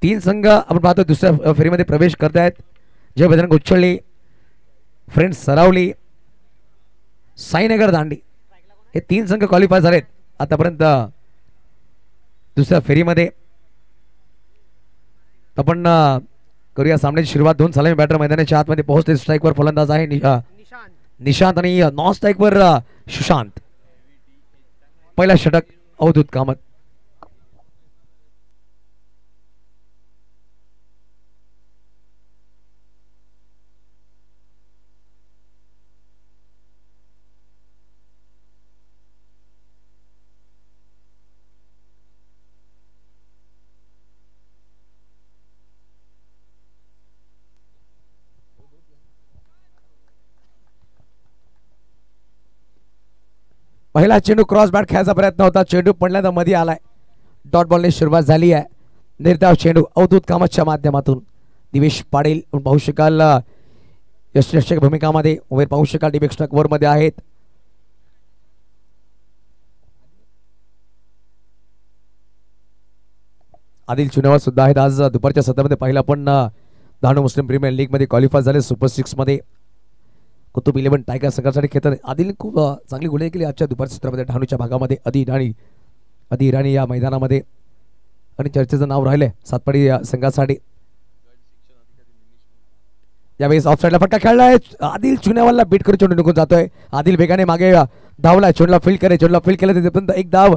तीन संघ आपण पाहतो दुसऱ्या फेरीमध्ये प्रवेश करतायत. जय बजरंग उच्छळली, फ्रेंड्स सरावली, साईनगर दांडी हे तीन संघ क्वालिफाय झालेत आतापर्यंत दुसऱ्या फेरीमध्ये. आपण करूया सामन्याची सुरुवात. दोन सलामी बॅटर मैदानाच्या आतमध्ये पोहोचले. स्ट्राईकवर फलंदाज आहे निशांत आणि नॉन स्ट्राईकवर सुशांत. पहिला षटक अवधूत कामत. पहिला चेंडू क्रॉस बॅट खेळायचा प्रयत्न होता. चेंडू पडल्यानंतर मध्ये आलाय. डॉट बॉलने सुरुवात झाली आहे. निर्धाव चेंडू अवधूत कामतच्या माध्यमातून दिवेश पाटील पाहू शकाल यष्टीरक्षक भूमिकामध्ये. उमेर पाहू शकाल डी एक्स्ट्रा कव्हर मध्ये आहेत. आदिल चुनेवाल सुद्धा आहेत. आज दुपारच्या सत्रामध्ये पहिला पण डहाणू मुस्लिम प्रीमियर लीग मध्ये क्वालिफाय झाले. सुपर 6 मध्ये कुतुब 11 टायगर संघासाठी खेळतात. आदिलने खूप चांगली गोलंदाजी केली आजच्या दुपारच्या सत्रामध्ये डहाणूच्या भागामध्ये. आदी इराणी या मैदानामध्ये आणि चर्चेचं नाव राहिले सातपाडी संघासाठी. यावेळेस ऑफसाईडला फटका खेळलाय. आदिल चुनेवालला बीट करून चेंडू निघून जातोय. आदिल वेगाने मागे धावला. चेंडूला फील्ड केले तिथपर्यंत एक धाव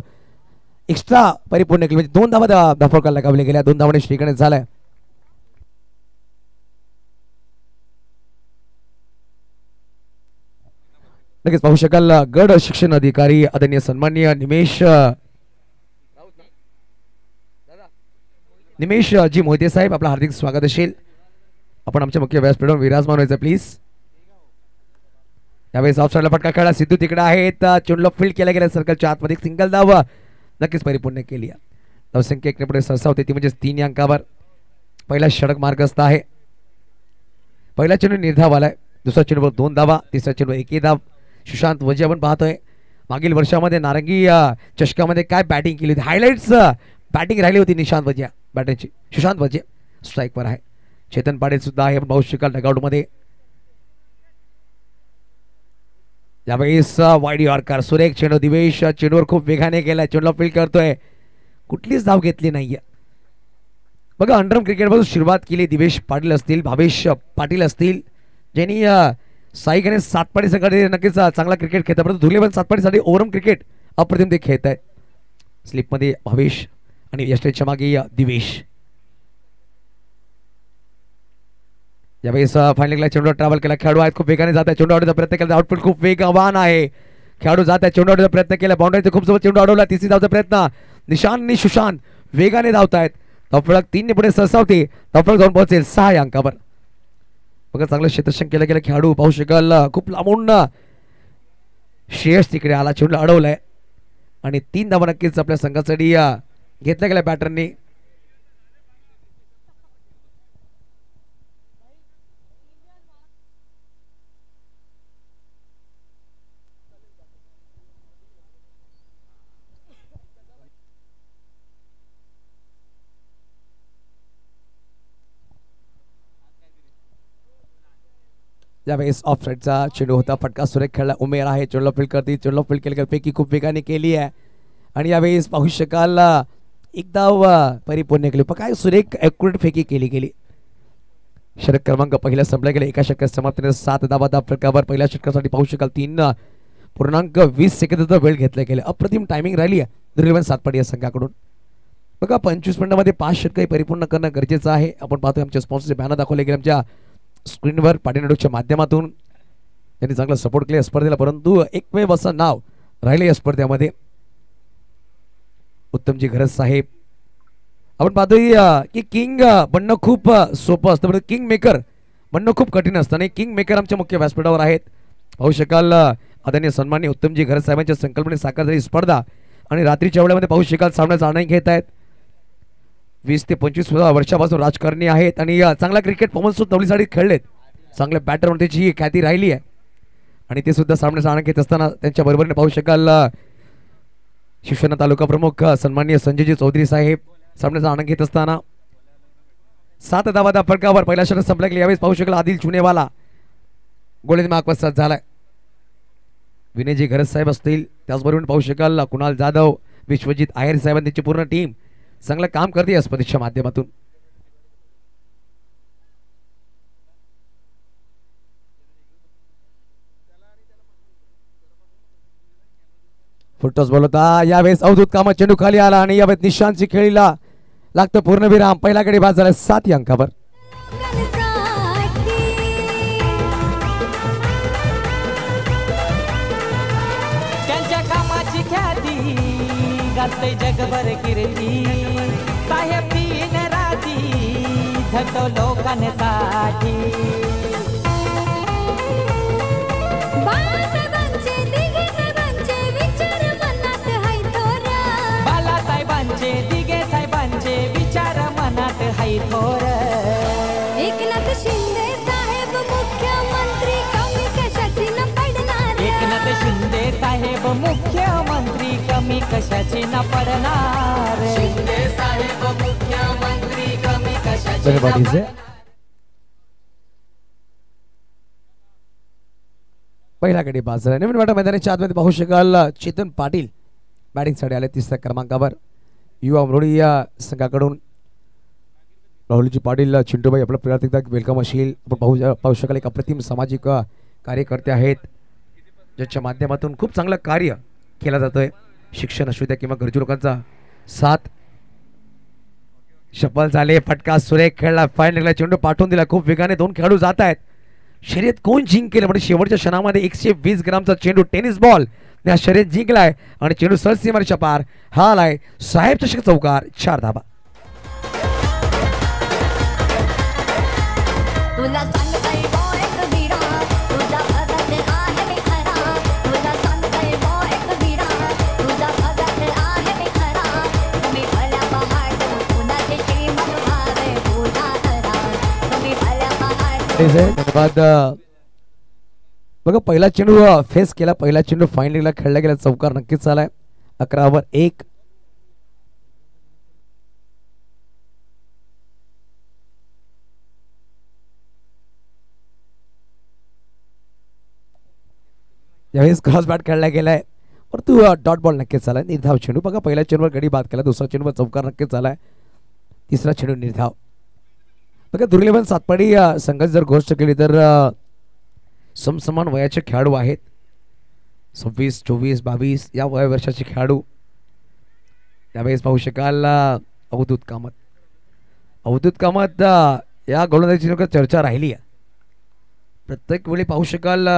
एक्स्ट्रा परिपूर्ण केली. म्हणजे 2 धावा धाफळकाला लगावल्या गेल्या. 2 धावाने श्रीगणेश झालाय. नक्कीच पाहू शकाल गड शिक्षण अधिकारी आदरणीय सन्माननीय निमेश जी मोहिते साहेब आपलं हार्दिक स्वागत असेल. आपण आमच्या मुख्य व्यासपीठावर विराजमान व्हायचं प्लीज. यावेळेस ऑफसाईडला फटका खेळला. सिद्धू तिकडे आहेत. चेंडूला फील्ड केला गेला सर्कलच्या आतमध्ये. सिंगल धाव नक्कीच परिपूर्ण केली. धावसंख्या 1 ने पुढे सरसावते ती म्हणजे 3 अंकावर. पहिला षटक मार्गस्थ आहे. पहिला चेंडू निर्धाव आलाय. दुसरा चेंडूवर 2 धावा. तिसरा चेंडू 1 धाव. सुशांत वजे आपण पाहतोय मागील वर्षामध्ये नारंगी चषकामध्ये काय बॅटिंग केली होती. हायलाइट्स बॅटिंग राहिली होती निशांत वजे बॅटिंगची. सुशांत वजे स्ट्राईकवर आहे. चेतन पाटील सुद्धा आहे. आपण पाहू शकाल डगआउट मध्ये. यावेळेस वाईड यॉर्कर सुरेख चेंडू. दिवेश चेंडूवर खूप वेगाने गेलाय. चेंडूला फील्ड करतोय. कुठलीच धाव घेतली नाहीये. बघा अंडरम क्रिकेट पासून सुरुवात केली. दिवेश पाटील असतील, भावेश पाटील असतील ज्यांनी साई गणेश सातपाडी संघाने नक्कीच चांगला क्रिकेट खेळतात. परंतु धुलेवन सातपाडीसाठी ओव्हरऑल क्रिकेट अप्रतिम ते खेळत आहेत. स्लिपमध्ये भावेश आणि यष्टीच्या मागे दिवेश. यावेळेस फायनल चेंडू ट्रॅव्हल केला. खेळाडू आहेत खूप वेगाने जात आहे. चेंडू अडवण्याचा प्रयत्न केला. आउटपुट खूप वेगवान आहे. खेळाडू जात आहे. चेंडू अडवण्याचा प्रयत्न केला. बाउंड्रीचे खूप सोबत चेंडू अडवला. तिसरी धावचा प्रयत्न. निशांत आणि सुशांत वेगाने धावत आहेत. धावफलक 3 ने पुढे सरसावते. धावफलक जाऊन पोहोचेल 6 अंकावर. बघा चांगलं क्षेत्ररक्षण केलं गेलं. खेळाडू पाहू शकाल खूप लांबून श्रेयस तिकडे आला. चेंडू अडवलाय आणि 3 धावा नक्कीच आपल्या संघासाठी घेतल्या गेल्या बॅटरनी. यावेळेस ऑफ साईडचा चेंडू होता. फटका सुरेख खेळला. उमेर आहे. चेंडूला फील्ड करते. चेंडूला फील्ड केली. फेकी खूप वेगाने केली आहे आणि यावेळेस पाहू शकाल एक धाव परिपूर्ण केली. पण काय सुरेख ॲक्युरेट फेकी केली गेली. षटक क्रमांक पहिला संपला गेला. एका षटकात समाप्तीने 7 धावा फटकावर. पहिल्या षटकासाठी पाहू शकाल 3.20 सेकंदाचा वेळ घेतला गेला. अप्रतिम टायमिंग राहिली आहे धुलीवन सातपाडी या संघाकडून. बघा 25 मिनिटांमध्ये 5 षटके परिपूर्ण करणं गरजेचं आहे. आपण पाहतोय आमच्या स्पॉन्सरचे बॅनर दाखवले गेले आमच्या स्क्रीनवर. पाटीनाडूच्या माध्यमातून त्यांनी चांगला सपोर्ट केला या स्पर्धेला. परंतु एकमेव असं नाव राहिले या स्पर्धेमध्ये उत्तमजी घरत साहेब. आपण पाहतोय की किंग बनणं खूप सोपं असतं परंतु किंग मेकर बनणं खूप कठीण असतं आणि किंग मेकर आमच्या मुख्य व्यासपीठावर आहेत. पाहू शकाल आदरणीय सन्माननीय उत्तमजी घरत साहेबांच्या संकल्पनेत साकार झालेली स्पर्धा आणि रात्रीच्या वेळेमध्ये पाहू शकाल सामन्याचा आनंद घेत आहेत. 20 ते 25 वर्षापासून राजकारणी आहेत आणि चांगला क्रिकेट परफॉर्मन्स तवलीसाठी खेळलेत. चांगल्या बॅटर म्हणून त्याची ख्याती राहिली आहे आणि ते सुद्धा सामन्याचा आनंद घेत असताना त्यांच्या बरोबरीने पाहू शकाल शिवसेना तालुका प्रमुख सन्माननीय संजयजी चौधरी साहेब सामन्याचा आनंद घेत असताना 7 धावांच्या फलकावर पहिला षटक संपला गेला. यावेळेस पाहू शकाल आदिल चुनेवाला गोलंदाज मार्कवरचा झालाय. विनयजी घरत साहेब असतील, त्याचबरोबर पाहू शकाल कुणाल जाधव, विश्वजित आयर साहेब त्यांची पूर्ण टीम चांगलं काम करते या स्पर्धेच्या माध्यमातून. फुटटॉस बॉल होता. यावेळेस अवधूत कामत चेंडू खाली आला आणि यावेळेस निशांतची खेळीला लागतं पूर्णविराम. पहिला गडी बाद झाला 7 या अंकावर. त्यांच्या कामाची ख्याती गाजते जगभर कीर्ती. साहेब दिन राती झटतो लोकांसाठी. बालासाहेबांचे दिघे साहेबांचे विचार मनात हाय थोर. एकनाथ शिंदे साहेब मुख्यमंत्री कमी कशाची न पडणार. एकनाथ शिंदे साहेब मुख्यमंत्री कमी कशाची न पडणार. शिंदे साहेब मुख्यमंत्री कमी कशाची न पडणार. पहिला गडी बाद झाला. नवीन वाटा मैदानाच्या आतमध्ये पाहू शकाल चेतन पाटील बॅटिंगसाठी आले 3ऱ्या क्रमांकावर. युवा अमरोडी या संघाकडून राहुलजी पाटील, चिंटूबाई आपलं प्रयत्न एकदा वेलकम असेल. आपण पाहू शकाल एक अप्रतिम सामाजिक कार्यकर्ते आहेत ज्याच्या माध्यमातून खूप चांगलं कार्य केलं जातंय. शिक्षण असू द्या किंवा गरजू लोकांचा साथ. शपल झाले, फटका सुरेख खेळला, फायनलला चेंडू पाठवून दिला. खूप वेगाने 2 खेळाडू जात आहेत. शर्यत कोण जिंकेल पण शेवटच्या क्षणामध्ये 120 ग्रामचा चेंडू टेनिस बॉल या शर्यत जिंकलाय आणि चेंडू सरसीमाच्या पार. हा आलाय साहेब चषक चौकार. 4 धाबा. धन्यवाद. बघा पहिला चेंडू फेस केला, पहिला चेंडू फायनलला खेळला गेला, चौकार नक्कीच झालाय. 11/1. यावेळेस क्रॉस बॅट खेळला गेलाय परंतु डॉट बॉल नक्कीच झालाय. निर्धाव चेंडू. बघा पहिल्या चेंडूवर गडी बाद केला, दुसरा चेंडूवर चौकार नक्कीच झालाय, तिसरा चेंडू निर्धाव. बघा दुर्लेवन सातपाडी संघाची जर गोष्ट केली तर समसमान वयाचे खेळाडू आहेत. 26, 24, 22 या वय वर्षाचे खेळाडू. यावेळेस पाहू शकाल अवधूत कामत. अवधूत कामत या गोलंदाजीची चर्चा राहिली आहे. प्रत्येक वेळी पाहू शकाल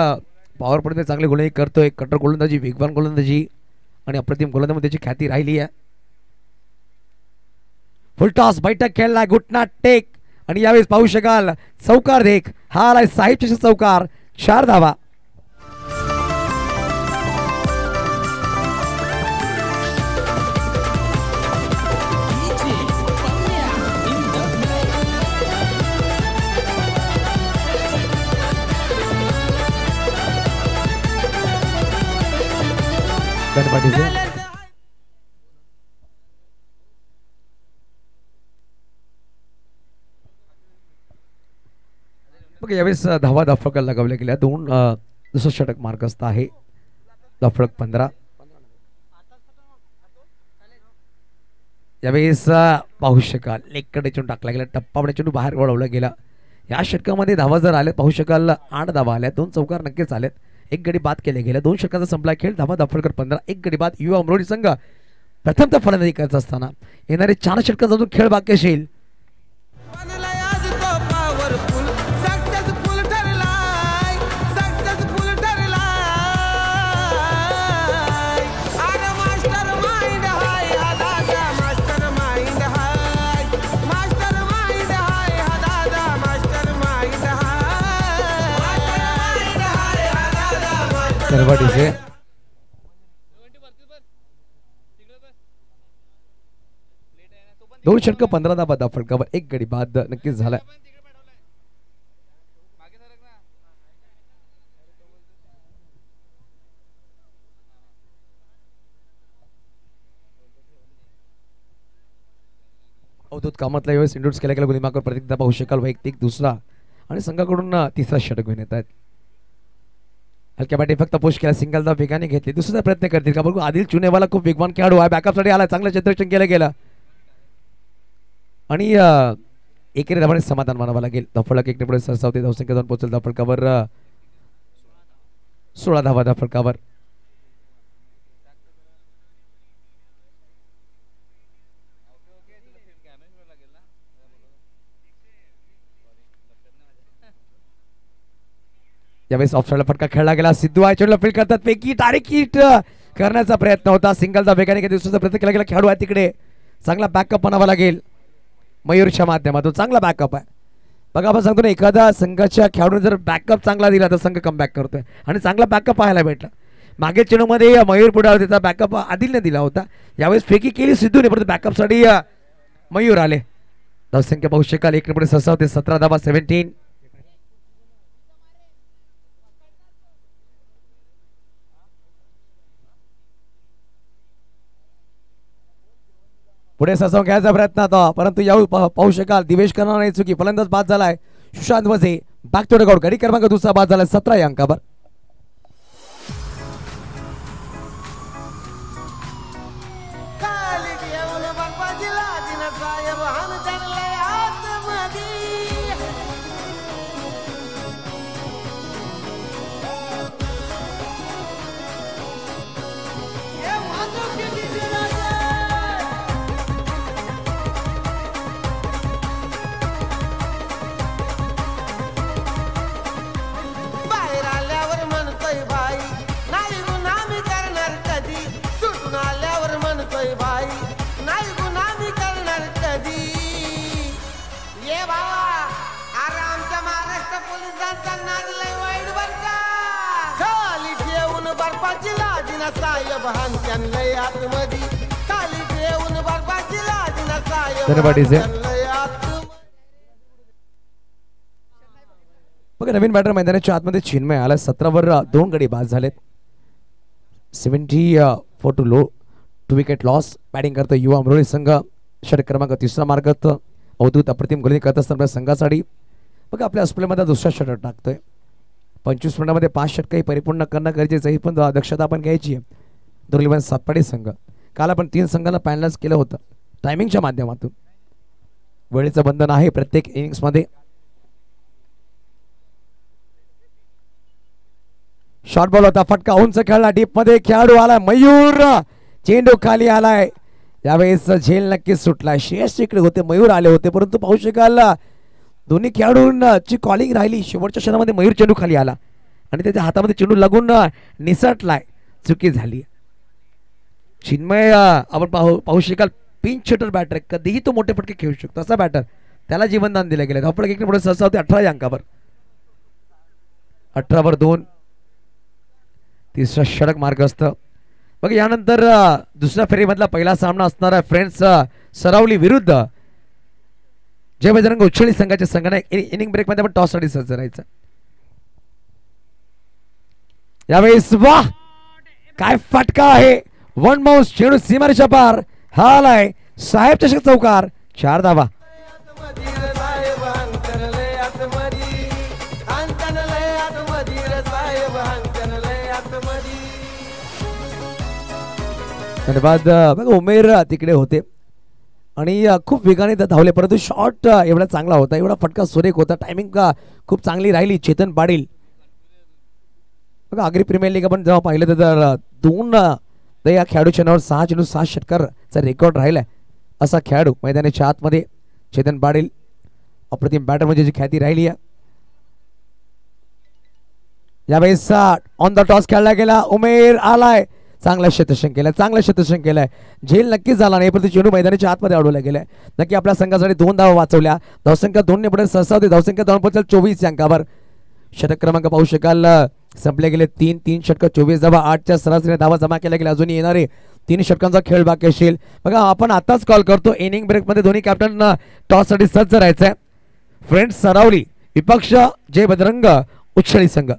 पॉवर पॉईंटमध्ये चांगली गोलंदाजी करतोय. कट्टर गोलंदाजी, वेगवान गोलंदाजी आणि अप्रतिम गोलंदाजीमध्ये त्याची ख्याती राहिली आहे. फुलटॉस बैठक खेळला, घुटना टेक आणि यावेळेस पाहू शकाल चौकार देख. हा आलाय साहेब चषक चौकार. 4 धावा. बघ यावेळेस धावा धाफळक लगावल्या गेल्या. 2 दुसरं षटक मार्कस्त आहे. धाफळक 15. यावेळेस पाहू शकाल लेगकडे चेंडू टाकला गेला, टप्पा चेंडू बाहेर वळवला गेला. या षटकामध्ये धावा जर आल्या पाहू शकाल 8 धावा आल्या, 2 चौकार नक्कीच आल्यात, 1 गडी बाद केले गेले. 2 षटकाचा संपला खेळ. धावा धाफळकर 15, 1 गडी बाद. युवा अमरोली संघ प्रथमतः फलंदाजी करत असताना येणारे 4 षटकाचा अजून खेळ बाकी असेल. दोन षटक 15 धावा धाफळकावर, 1 गडी बाद नक्कीच झालाय. अवधूत कामतला यावेळेस इंड्यूस केल्या गेल्या गुलीमाकर प्रतिक्रिया पाहू शकाल. वैयक्तिक दुसरा आणि संघाकडून तिसरा षटक घेऊन येत आहेत. हलक्या बॅटी फक्त पुश केला, सिंगलचा वेगाने घेतली. दुसरा प्रयत्न करतील का बघू. आदिल चुनेवाला खूप वेगवान खेळाडू आहे, बॅकअपसाठी आला, चांगलं क्षेत्ररक्षण केलं गेलं आणि एकेरी धावाने समाधान मानावं लागेल. धावफलक 1 पुढे सरसावते. धावसंख्या 2 पोहोचेल. धावफलकावर 16 धावा धावफलकावर. यावेळेस ऑफसाईडला फटका खेळला गेला. सिद्धू आयचोडला फील्ड करतात. पैकी डायरेक्ट हिट करण्याचा प्रयत्न होता. सिंगलचा वेगाने दुसऱ्याचा प्रयत्न केला गेला. खेळाडू आहे तिकडे, चांगला बॅकअप म्हणावा लागेल मयूरच्या माध्यमातून. चांगला बॅकअप आहे बघा. आपण सांगतो ना, एखादा संघाच्या खेळाडूने जर बॅकअप चांगला दिला तर संघ कमबॅक करतोय आणि चांगला बॅकअप पाहायला भेटला. मागे चेंडूमध्ये मयूर पुढे त्याचा बॅकअप आदिलने दिला होता. यावेळेस फेकी केली सिद्धूने, परंतु बॅकअपसाठी मयूर आले. धावसंख्या पाहू शकाल 1 पुढे सरसावते. 17 धावा 17. पुढे सरसावून घ्यायचा प्रयत्न होता, परंतु यावेळी पाहू शकाल दिवेश करणार नाही चुकी. फलंदाज बाद झालाय Sushant Vaze. Back to dugout. गडी क्रमांक दुसरा बाद झालाय 17 या अंकावर. बघा नवीन बॅटर मैदानाच्या आतमध्ये चिन्मय आला. 17 वर 2 गडी बाद झालेत. 74 to low 2 wicket loss. Batting करतो युवा अमरोली संघ. षटक क्रमांक 3 मार्गात अवधूत अप्रतिम गोलंदाजी करत असताना संघासाठी बघा आपल्या ऑस्ट्रेलियामध्ये दुसरा षटक टाकतोय. 25 मिनिटांमध्ये 5 षटकही परिपूर्ण करणं गरजेचं आहे, पण दक्षता आपण घ्यायची आहे. दुर्लिवन सातपाडी संघ काल आपण 3 संघांना पॅनलाइज केलं होतं टायमिंगच्या माध्यमातून. वेळेचं बंधन आहे प्रत्येक इनिंग्स मध्ये. शॉर्ट बॉल होता, फटका उंच खेळला, डीप मध्ये खेळाडू आलाय मयूर. चेंडू खाली आलाय. यावेळेस झेल नक्कीच सुटलाय. श्रेयस इकडे होते, मयूर आले होते, परंतु पाहू शकाल दोन्ही खेळाडूंची कॉलिंग राहिली. शेवटच्या क्षणामध्ये मयूर चेंडू खाली आला आणि त्याच्या हातामध्ये चेंडू लागून निसटलाय. चुकी झाली. चिन्मय आपण पाहू शकाल पिंच शटर बॅटर, कधीही तो मोठे फटके खेळू शकतो असा बॅटर, त्याला जीवनदान दिलं गेलं. धावफलक 1 पुढे सहसा होते 18 या अंकावर. 18 वर 2. तिसरा षटक मार्ग असतं बघा. यानंतर दुसऱ्या फेरीमधला पहिला सामना असणार आहे फ्रेंड्स सरावली विरुद्ध जय बजरंग उच्छळी संघाच्या संघाने. इनिंग ब्रेक मध्ये आपण टॉस साठी सज्ज राहायचं. यावेळेस वाह काय फटका आहे. 1 माउस चेंडू सीमारेषा पार. हा आलाय साहेब चषक चौकार. 4 धावा. धन्यवाद. बघा उमेर तिकडे होते आणि खूप वेगाने धावले, परंतु शॉट एवढा चांगला होता, एवढा फटका सुरेख होता, टायमिंग खूप चांगली राहिली. चेतन पाटील बघा आगरी प्रीमियर लीग आपण जेव्हा पाहिलं तर 2 या खेळाडूच्या नावावर 6 चेंडू 6 षटकाचा रेकॉर्ड राहिलाय असा खेळाडू मैदानाच्या आतमध्ये चेतन पाटील. अप्रतिम बॅटर म्हणजे जी ख्याती राहिली आहे. यावेळेस ऑन द टॉस खेळला गेला. उमेर आलाय, चांगला क्षेत्ररक्षण केलाय, चांगलं क्षेत्ररक्षण केलंय. झेल नक्कीच झाला नाही, परंतु चेंडू मैदानाच्या आतमध्ये अडवला गेलाय. नक्की आपल्या संघासाठी 2 धावा वाचवल्या. धावसंख्या 2 ने पुढे सहसा होते. धावसंख्या 2 पोहोचेल 24 या अंकावर. षटक क्रमांक पाहू शकाल संपले गेले 3 षटक 24 धावा. 8च्या सरासरीने धावा जमा केल्या गेल्या. अजूनही येणारे 3 षटकांचा खेळ बाकी असेल. बघा आपण आताच कॉल करतो. इनिंग ब्रेक मध्ये दोन्ही कॅप्टन टॉस साठी सज्ज राहायचंय. फ्रेंड्स सरावली विपक्ष जय बजरंग उच्छळी संघ.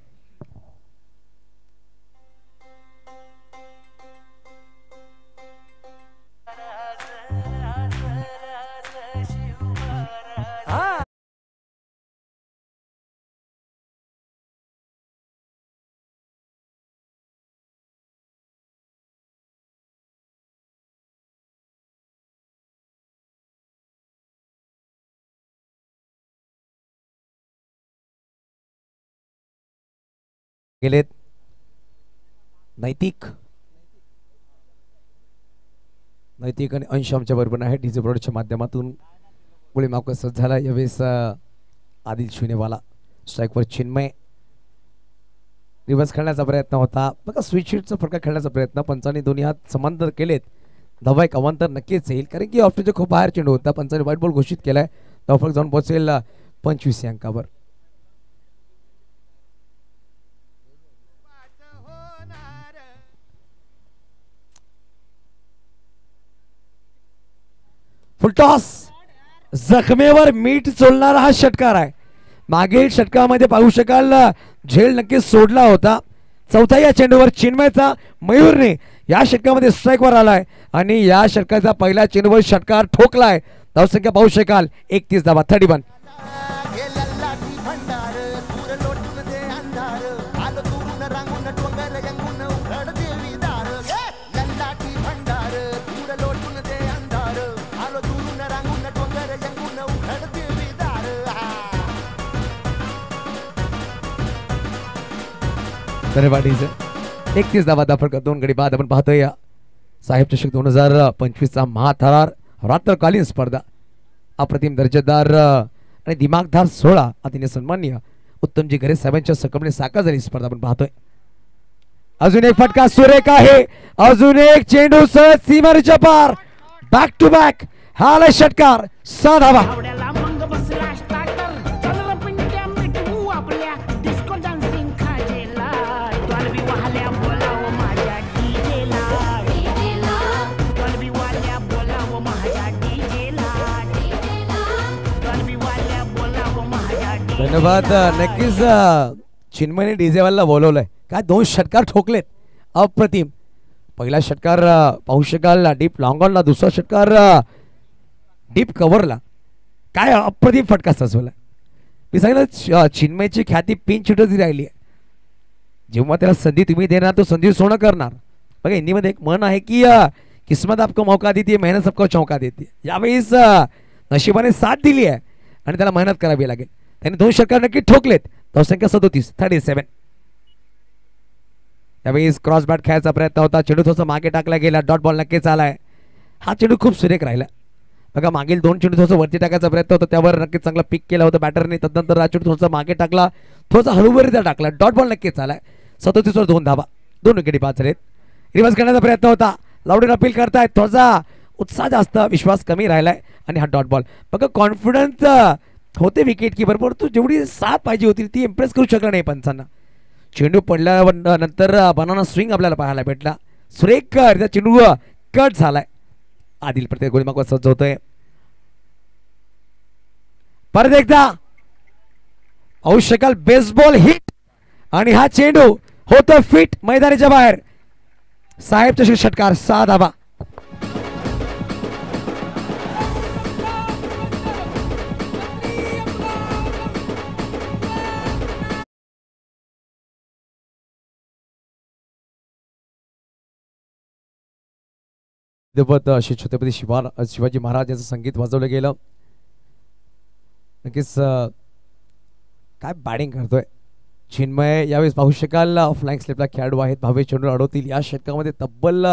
गेलेत. नैतिक आणि अंश आमच्या बरोबर आहे. डीजे ब्रॉडच्या माध्यमातून गोळी माफ कसं झाला यावेळेस. आदिल शिनेवाला स्ट्राईकवर चिन्मय. रिव्हर्स खेळण्याचा प्रयत्न होता बघा. स्विच हिटचा फटका खेळण्याचा प्रयत्न. पंचांनी दोन्ही हात समांतर केलेत. धावा एक अवांतर नक्कीच येईल कारण की ऑफस्टोच्या खूप बाहेर चेंडू होता. पंचांनी व्हाईट बॉल घोषित केलाय. धावफलक जाऊन पोहोचेल 25 या अंकावर. फुलटॉस. जखमेवर मीठ चोलणारा हा षटकार आहे. मागील षटकामध्ये पाहू शकाल झेल नक्कीच सोडला होता. चौथा या चेंडूवर चिन्मयचा मयूरने या षटकामध्ये स्ट्राईकवर आलाय आणि या षटकाचा पहिला चेंडूवर षटकार ठोकलाय. धावसंख्या पाहू शकाल 31 धावा 31. धन्यवाद. 31 धावा फरक 2 गडी बाद. आपण पाहतोय साहेब चषक 2025 महाथरार रात्रकालीन स्पर्धा. अप्रतिम दर्जेदार आणि दिमागदार 16 अतिशय सन्माननीय उत्तमजी घरे साहेबांच्या सकमने साकार झाली स्पर्धा आपण पाहतोय. अजून एक फटका सुरेख आहे. अजून एक चेंडू सहज सीमारेषेच्या पार. बॅक टू बॅक हा षटकार. 6 धावा. धन्यवाद. नक्कीच चिन्मयने डीजेवाला बोलवलंय. काय 2 षटकार ठोकलेत अप्रतिम. पहिला षटकार पाहू शकाल डीप लॉंग ऑनला. दुसरा षटकार डीप कव्हरला. काय अप्रतिम फटका सजवला. मी सांगितलं चिन्मयची ख्याती पिंच हिटरची राहिली आहे. जेव्हा त्याला संधी तुम्ही देणार तो संधी सोनं करणार. बघा हिंदीमध्ये एक म्हण आहे की किस्मत आपको मौका देती है, मेहनत सबको चौका देती. यावेळेस नशिबाने साथ दिली आहे आणि त्याला मेहनत करावी लागेल. त्याने 2 षटकार नक्की ठोकलेत. धावसंख्या 37. यावेळेस क्रॉस बॅट खेळायचा प्रयत्न होता. चेंडू थोडासा मागे टाकला गेला. डॉट बॉल नक्कीच आलाय. हा चेंडू खूप सुरेख राहिला. बघा मागील 2 चेंडू थोडासा वरती टाकायचा प्रयत्न होता. त्यावर नक्कीच चांगला पिक केला होता बॅटरने. तदनंतर हा चेंडू थोडासा मागे टाकला. थोडासा हळूवरीचा टाकला. डॉट बॉल नक्कीच आलाय. 37 वर 2 धावा. 2 विकेटी बाद झालेत. रिव्हर्स करण्याचा प्रयत्न होता. लावडीन अपील करतायत. थोडासा उत्साह जास्त विश्वास कमी राहिलाय आणि हा डॉट बॉल. बघा कॉन्फिडन्स होते विकेट कीपर परंतु जेवढी साथ पाहिजे होती ती इम्प्रेस करू शकला नाही पंचांना. चेंडू पडल्यानंतर बनाना स्विंग आपल्याला पाहायला भेटला. सुरेख चेंडू कट झालाय. आदिल प्रत्येक गोळी मागवा सज्ज होतोय. परत एकदा पाहू शकाल बेसबॉल हिट आणि हा चेंडू होतो फिट मैदानाच्या बाहेर. साहेबच्या षटकार 6 धावा. श्री छत्रपती शिवाजी महाराज यांचं संगीत वाजवलं गेलं. नक्कीच काय बॅटिंग करतोय चिन्मय. यावेळेस पाहू शकाल फ्लाइंग स्लिपला खेळाडू आहेत. भावे चेंडू अडवतील. या षटकामध्ये तब्बल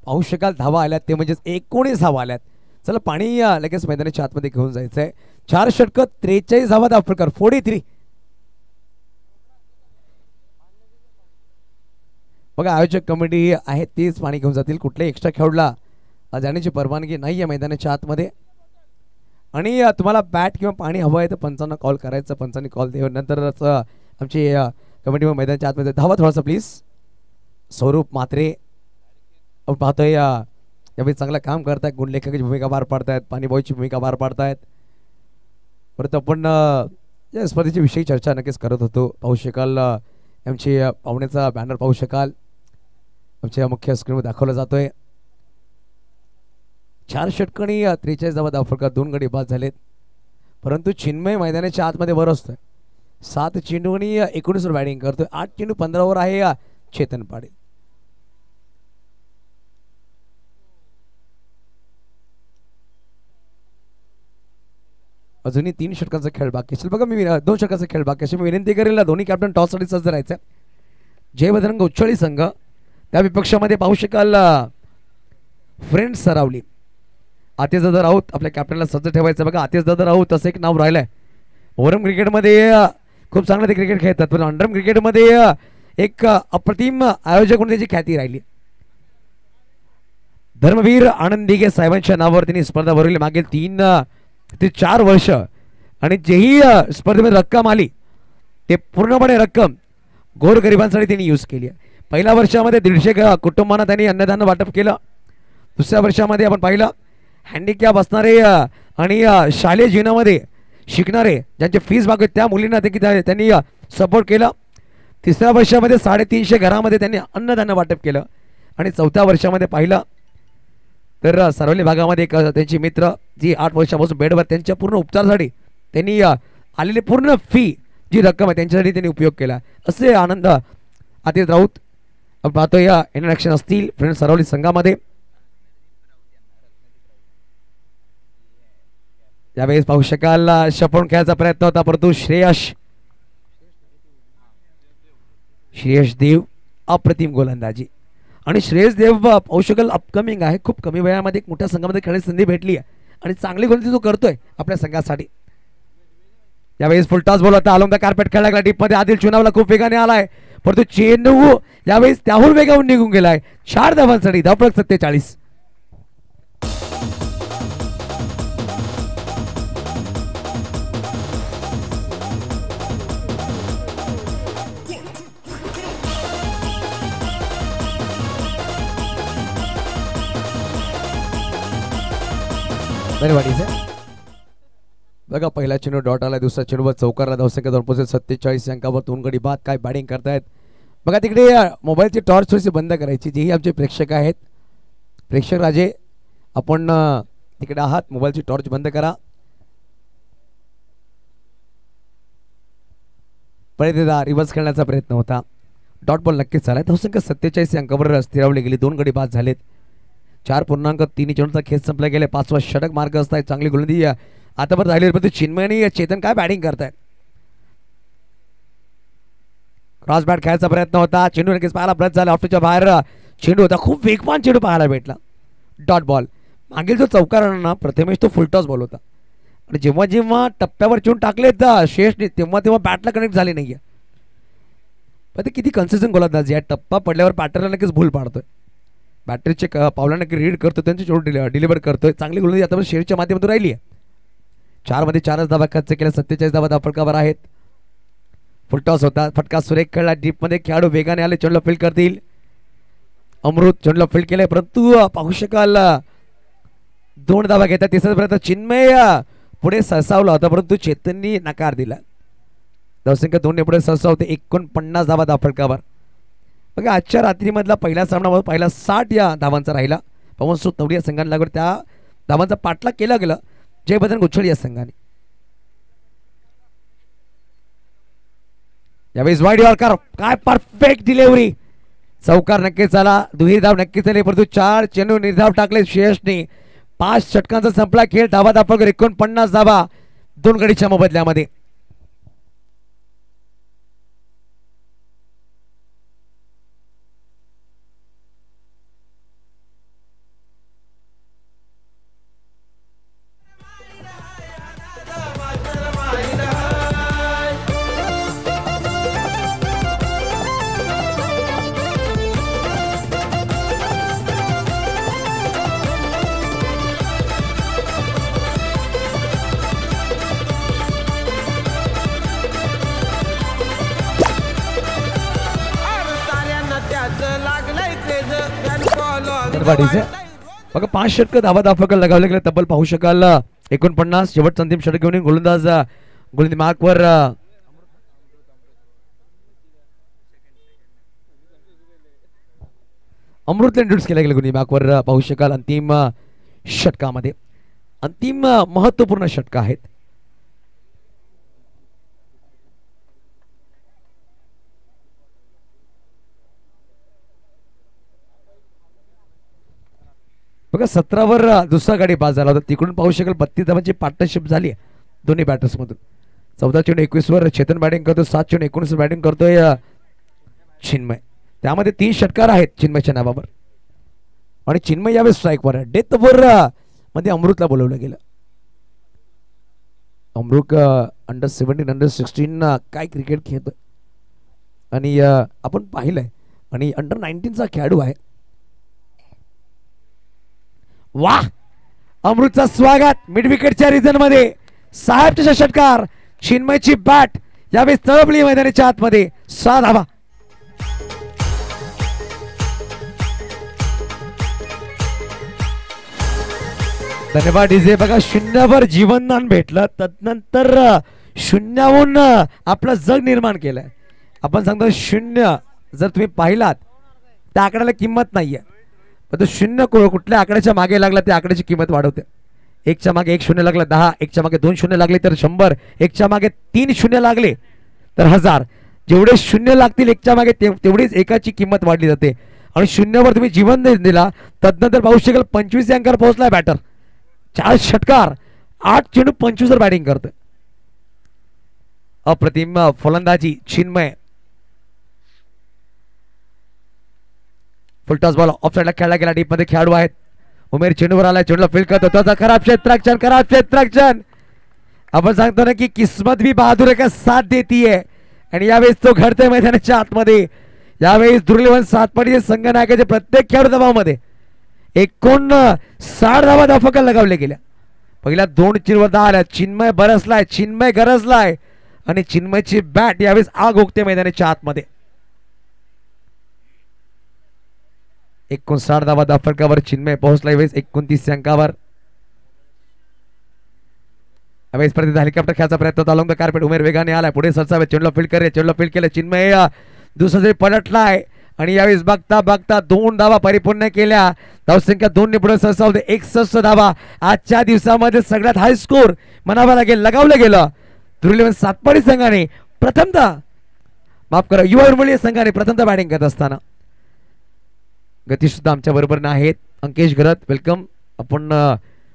पाहू शकाल धावा आल्यात ते म्हणजेच 19 धावा आल्यात. चला पाणी लगेच मैदानाच्या आतमध्ये घेऊन जायचंय. 4 षटक 43 धावा दाफळकर 43. बघा आयोजक कमिटी आहे तीच पाणी घेऊन जातील. कुठल्याही एक्स्ट्रा खेळाडूला जाण्याची परवानगी नाही आहे मैदानाच्या आतमध्ये. आणि तुम्हाला बॅट किंवा पाणी हवं आहे तर पंचांना कॉल करायचं. पंचांनी कॉल देऊ नंतरच आमची कमिटी मैदानाच्या आतमध्ये धावा थोडासा प्लीज. स्वरूप म्हात्रे आपण पाहतोय यावेळी चांगलं काम करतायत. गुणलेखकाची भूमिका पार पाडतायत. पाणीबाईची भूमिका पार पाडतायत. परत आपण या स्पर्धेची विषयी चर्चा नक्कीच करत होतो. पाहू शकाल आमची पाहुण्याचा बॅनर पाहू शकाल आमच्या मुख्य स्क्रीनवर दाखवला जातोय. 4 षटकांनी 43 धावा दाफळकर 2 गडी बाद झालेत. परंतु चिन्मय मैदानाच्या आतमध्ये वर असतोय. 7 चेंडूंनी 19 वर बॅटिंग करतोय. 8 चेंडू 15 वर आहे चेतन पाटील. अजूनही 3 षटकांचा खेळ बाकी असेल. बघा मी 2 षटकांचा खेळ बाकी असेल. मी विनंती करेल दोन्ही कॅप्टन टॉस साठी सज्ज राहायचं. जय बजरंग उच्छळी संघ. त्या विपक्षामध्ये पाहू शकाल फ्रेंड्स सरावली. आतिशदादा राऊत आपल्या कॅप्टनला सज्ज ठेवायचं बघा. आतिशदादा राऊत असं एक नाव राहिलंय. ओव्हरआर्म क्रिकेटमध्ये खूप चांगलं ते क्रिकेट खेळतात, पण अंडरआर्म क्रिकेटमध्ये एक अप्रतिम आयोजक म्हणून त्याची ख्याती राहिली. धर्मवीर आनंद दिघे साहेबांच्या नावावर त्यांनी स्पर्धा भरवली मागील 3 ते 4 वर्ष. आणि जेही स्पर्धेमध्ये रक्कम आली ते पूर्णपणे रक्कम गोरगरिबांसाठी त्यांनी यूज केली आहे. पहिल्या वर्षामध्ये 150 कुटुंबांना त्यांनी अन्नदान वाटप केलं. दुसऱ्या वर्षामध्ये आपण पाहिलं हँडिकॅप असणारे आणि शालेय जीवनामध्ये शिकणारे ज्यांचे फीस बाकी त्या मुलींना त्यांनी सपोर्ट केला. तिसऱ्या वर्षामध्ये 350 घरामध्ये त्यांनी अन्नदान वाटप केलं. आणि चौथ्या वर्षामध्ये पाहिलं तर सारोली भागामध्ये एक त्यांची मित्र जी 8 वर्षापासून बेडवर त्यांच्या पूर्ण उपचारासाठी त्यांनी आलेली पूर्ण फी जी रक्कम आहे त्यांच्यासाठी त्यांनी उपयोग केला. असे आनंद आतिश राऊत आपण पाहतो या इंट्रॅक्शन असतील फ्रेंड्स सारोली संघामध्ये. यावेळेस पाहू शकाल शपवून खेळायचा प्रयत्न होता, परंतु श्रेयस देव अप्रतिम गोलंदाजी. आणि श्रेयस देव पाहू शकाल अपकमिंग आहे. खूप कमी वयामध्ये एक मोठ्या संघामध्ये खेळण्याची संधी भेटली आहे आणि चांगली गोलंदाजी तो करतोय आपल्या संघासाठी. यावेळेस फुलटॉस बॉल होता. अलॉंग द कार्पेट खेळला गेला डीप मध्ये. आदिल चुनावला खूप वेगाने आलाय, परंतु चेंडू यावेळेस त्याहून वेगावून निघून गेलाय. 4 धावांसाठी धावफलक 47. बघा पहिला चेंडू डॉट आला, दुसरा चेंडूवर चौकारला धावसंख्या जाऊन पोहोचेल 47 अंकावर. 2 गडी बाद. काय बॅटिंग करतायत बघा. तिकडे मोबाईलची टॉर्च थोडीशी बंद करायची. जेही आमचे प्रेक्षक आहेत, प्रेक्षक राजे आपण तिकडे आहात, मोबाईलची टॉर्च बंद करा. परत रिव्हर्स खेळण्याचा प्रयत्न होता. डॉट बॉल नक्कीच झालाय. धावसंख्या 47 अंकावर स्थिरावली गेली. 2 गडी बाद झालेत. 4.3 चेंडूचा खेळ संपला गेले. 5वा षटक मार्ग असताय. चांगली गोलंदाजी आतापर्यंत राहिली, परंतु चिन्मय आणि चेतन काय बॅटिंग करतायत. क्रॉस बॅट खेळायचा प्रयत्न होता. चेंडू नक्कीच पाहायला ब्रश झाला. ऑफच्या बाहेर चेंडू होता. खूप वेगवान चेंडू पाहायला भेटला. Dot ball. मागील जो चौकार ना प्रथमेश तो फुलटॉस बॉल होता आणि जेव्हा जेव्हा टप्प्यावर चेंडू टाकलेत शेषने तेव्हा तेव्हा बॅटला कनेक्ट झाले नाहीये. पण ते किती कन्सिस्टंट गोलंदाजी आहे. टप्पा पडल्यावर बॅटरला नक्कीच भूल पाडतोय. बॅटरीचे पावला नक्की रीड करतो, त्यांचे चेंडू डिलिव्हर करतोय. चांगली गोलंदाजी आतापर्यंत शेरच्या माध्यमातून राहिली आहे. 4 मध्ये 4च धावा खर्च केल्या. 47 धावा धावफलकावर आहेत. फुलटॉस होता. फटका सुरेख खेळला. डीप मध्ये खेळाडू वेगाने आले. चेंडूला फील्ड करतील. अमृत चेंडूला फील्ड केले, परंतु पाहू शकाल 2 धावा घेतात. तिसऱ्या प्रयत्न चिन्मय पुढे सरसावला होता, परंतु चेतननी नकार दिला. धावसंख्या 2 ने पुढे सरसावते. 49 धावा धावफलकावर. बघा आजच्या रात्रीमधला पहिला सामना पहिला 60 या धावांचा राहिला. पवन सूत नवडी या संघाने लागून त्या धावांचा पाठलाग केला गेला जय बजरंग उच्छळ या संघाने. यावेळेस वाईड यॉर्कर. काय परफेक्ट डिलिव्हरी. चौकार नक्कीच झाला. दुहेरी धाव नक्कीच झाली, परंतु 4 चेंडू निर्धाव टाकले श्रेयसने. 5 षटकांचा संपला खेळ. धावा धावफलक 49 धावा 2 गडीच्या मोबदल्यामध्ये. बघा 5 षटक धावा धावफलक लगावले गेले. तब्बल पाहू शकाल 49. शेवटचा अंतिम षटक घेऊन गोलंदाज गोलंदाजी मार्कवर अमृतला इंट्रोड्यूस केला गेला. गोलंदाजी मार्कवर पाहू शकाल अंतिम षटकामध्ये. अंतिम महत्वपूर्ण षटक आहेत. बघा 17वर दुसरा गाडी पास झाला होता. तिकडून पाहू शकाल 32 धावांची पार्टनरशिप झाली दोन्ही बॅटर्स मधून. 14 चेंडू 21 वर चेतन बॅटिंग करतो. 7 चेंडू 19 बॅटिंग करतोय चिन्मय, त्यामध्ये 3 षटकार आहेत चिन्मयच्या नावावर आणि चिन्मय यावेळेस स्ट्राईकवर आहे. डेथ ओव्हर मध्ये अमृतला बोलवलं गेलं. अमृत अंडर 17 अंडर 16 काय क्रिकेट खेळतोय आणि आपण पाहिलंय आणि अंडर 19चा खेळाडू आहे. वाह, अमृतचा स्वागत मिड विकेटच्या रिजन मध्ये. साहेबच्या षटकार, चिन्मयची बॅट यावेळेस तळपली मैदानाच्या आतमध्ये. 6 धावा. धन्यवाद डीजे. बघा, शून्यावर जीवनदान भेटलं, तदनंतर शून्याहून आपलं जग निर्माण केलंय. आपण सांगतो शून्य जर तुम्ही पाहिलात त्या आकड्याला किंमत नाहीये, पण तो शून्य कुठल्या आकड्याच्या मागे लागला त्या आकड्याची किंमत वाढवते. 1च्या मागे 1 शून्य लागला 10, 1च्या मागे 2 शून्य लागले तर 100, 1च्या मागे 3 शून्य लागले तर 1000. जेवढे शून्य लागतील 1च्या मागे तेवढीच एकाची किंमत वाढली जाते. आणि शून्यावर तुम्ही जीवन दिला, तदनंतर पाहू शकाल 25 अंकावर पोहोचलाय बॅटर. 4 षटकार, 8 चेंडू 25 बॅटिंग करतोय. अप्रतिम फलंदाजी चिन्मय. फुलटॉस बॉल ऑफ साइडला खेळला गेला. डीप मध्ये खेळाडू आहेत. उमेर चेंडूवर आलाय, चेंडूला फील्ड करतो. त्याचा खराब क्षेत्ररक्षण. आपण सांगतो ना की किस्मत भी बहादुर का साथ देतीये आणि यावेळेस तो घडतोय मैदानाच्या आतमध्ये. यावेळेस दुर्लभन 7 पटी संघनायकाचे प्रत्येक खेळाडू दबावामध्ये 59 धावा धाफका लगावले गेल्या. पहिल्या 2 चेंडूवर 10 आल्या. चिन्मय बरसलाय, चिन्मय गरजलाय आणि चिन्मयची बॅट यावेळेस आग ओकते मैदानाच्या आतमध्ये. 59 धावा धाफकावर चिन्मय पोहोचलाय. वेळेस 29 अंकावर. यावेळेस परत हेलिकॉप्टर खेळायचा प्रयत्न अलोंग द कार्पेट. उमेर वेगाने आलाय, पुढे सरसावे, चेंडूला फील्ड करे, चेंडूला फील्ड केलं. चिन्मय दुसरे पलटलाय आणि यावेळेस बघता बघता 2 धावा परिपूर्ण केल्या. धावसंख्या 2 ने पुढे सरसावते. 61 धावा आजच्या दिवसामध्ये सगळ्यात हाय स्कोर म्हणावा लागेल लगावलं गेलं. दुर्लभन 7 पटी संघाने प्रथमतः, माफ करा, युवा उर्मळी संघाने प्रथमतः बॅटिंग करत असताना. गती सुद्धा आमच्या बरोबर नाहीत. अंकेश घरत, वेलकम. आपण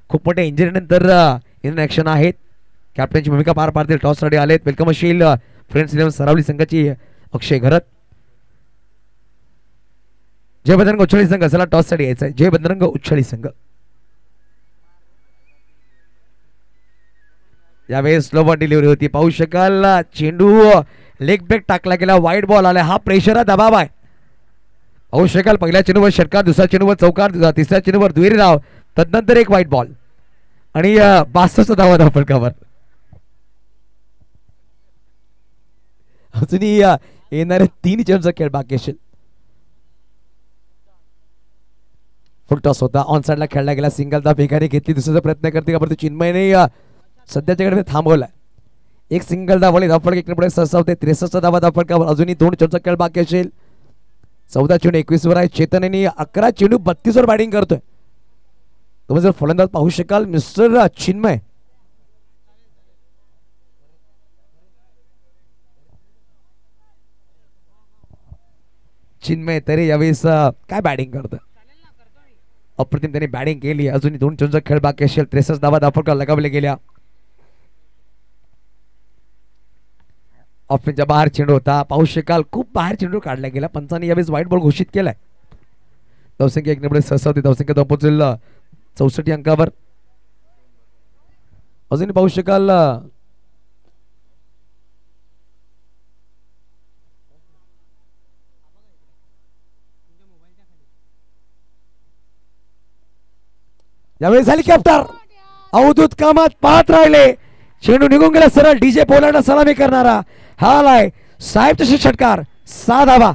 खूप मोठ्या इंजरी नंतर इन ऍक्शन आहेत. कॅप्टनची भूमिका पार पाडतील. टॉस साठी आलेत. वेलकम असेल फ्रेंड्स 11 सरावली संघाची अक्षय घरत. जय बजरंग उच्छळी संघ चला टॉस साठी यायचा आहे. जय बजरंग उच्छळी संघ. यावेळेस स्लो बॉल डिलिव्हरी होती. पाहू शकाल चेंडू लेग ब्रेक टाकला गेला. वाईट बॉल आला. हा प्रेशर हा दबाव आहे. पाहू शकाल पहिल्या चेंडूवर षटकार, दुसऱ्या चेंडूवर चौकार, तिसऱ्या चेंडूवर दुहेरी धाव, तदनंतर एक वाईट बॉल आणि 62 धावा धावफलकावर. अजूनही येणारे 3 चेंडूचा खेळ बाकी असेल. फुल टॉस होता. ऑन साइडला खेळला गेला. सिंगल धाव वेगाने घेतली. दुसऱ्याचा प्रयत्न करते का परंतु चिन्मयने सध्याच्याकडे थांबवलाय. एक सिंगल धाव आणि धावफलक एक पुढे सरसावते. 63 धावा धावफलकावर. अजूनही 2 चेंडूचा खेळ बाकी असेल. 14 चेंडू 21 वर आहे. चेतन यांनी 11 चेंडू 32 वर बॅटिंग करतोय. तुम्ही जर फलंदाज पाहू शकाल मिस्टर चिन्मय. चिन्मय तरी यावेळेस काय बॅटिंग करतोय. अप्रतिम त्यांनी बॅटिंग केली. अजूनही 2 चेंडूचा खेळ बाकी असेल. 63 धावा धावफलकावर लगावले गेल्या. ऑफच्या बाहेर चेंडू होता. पाहू शकाल खूप बाहेर चेंडू काढला गेला. पंचांनी यावेळेस व्हाईट बॉल घोषित केलाय. धावसंख्या 1 ने पुढे सरसावते. धावसंख्या धाव पोहोचेल 64 अंकावर. अजूनही पाहू शकाल यावेळेस हेलिकॉप्टर अवधूत कामात पाहत राहिले. चेंडू निघून गेला सरळ. डीजे पोलार्डला सलामी करणारा हा आलाय. साहेबचा षटकार. 6 धावा.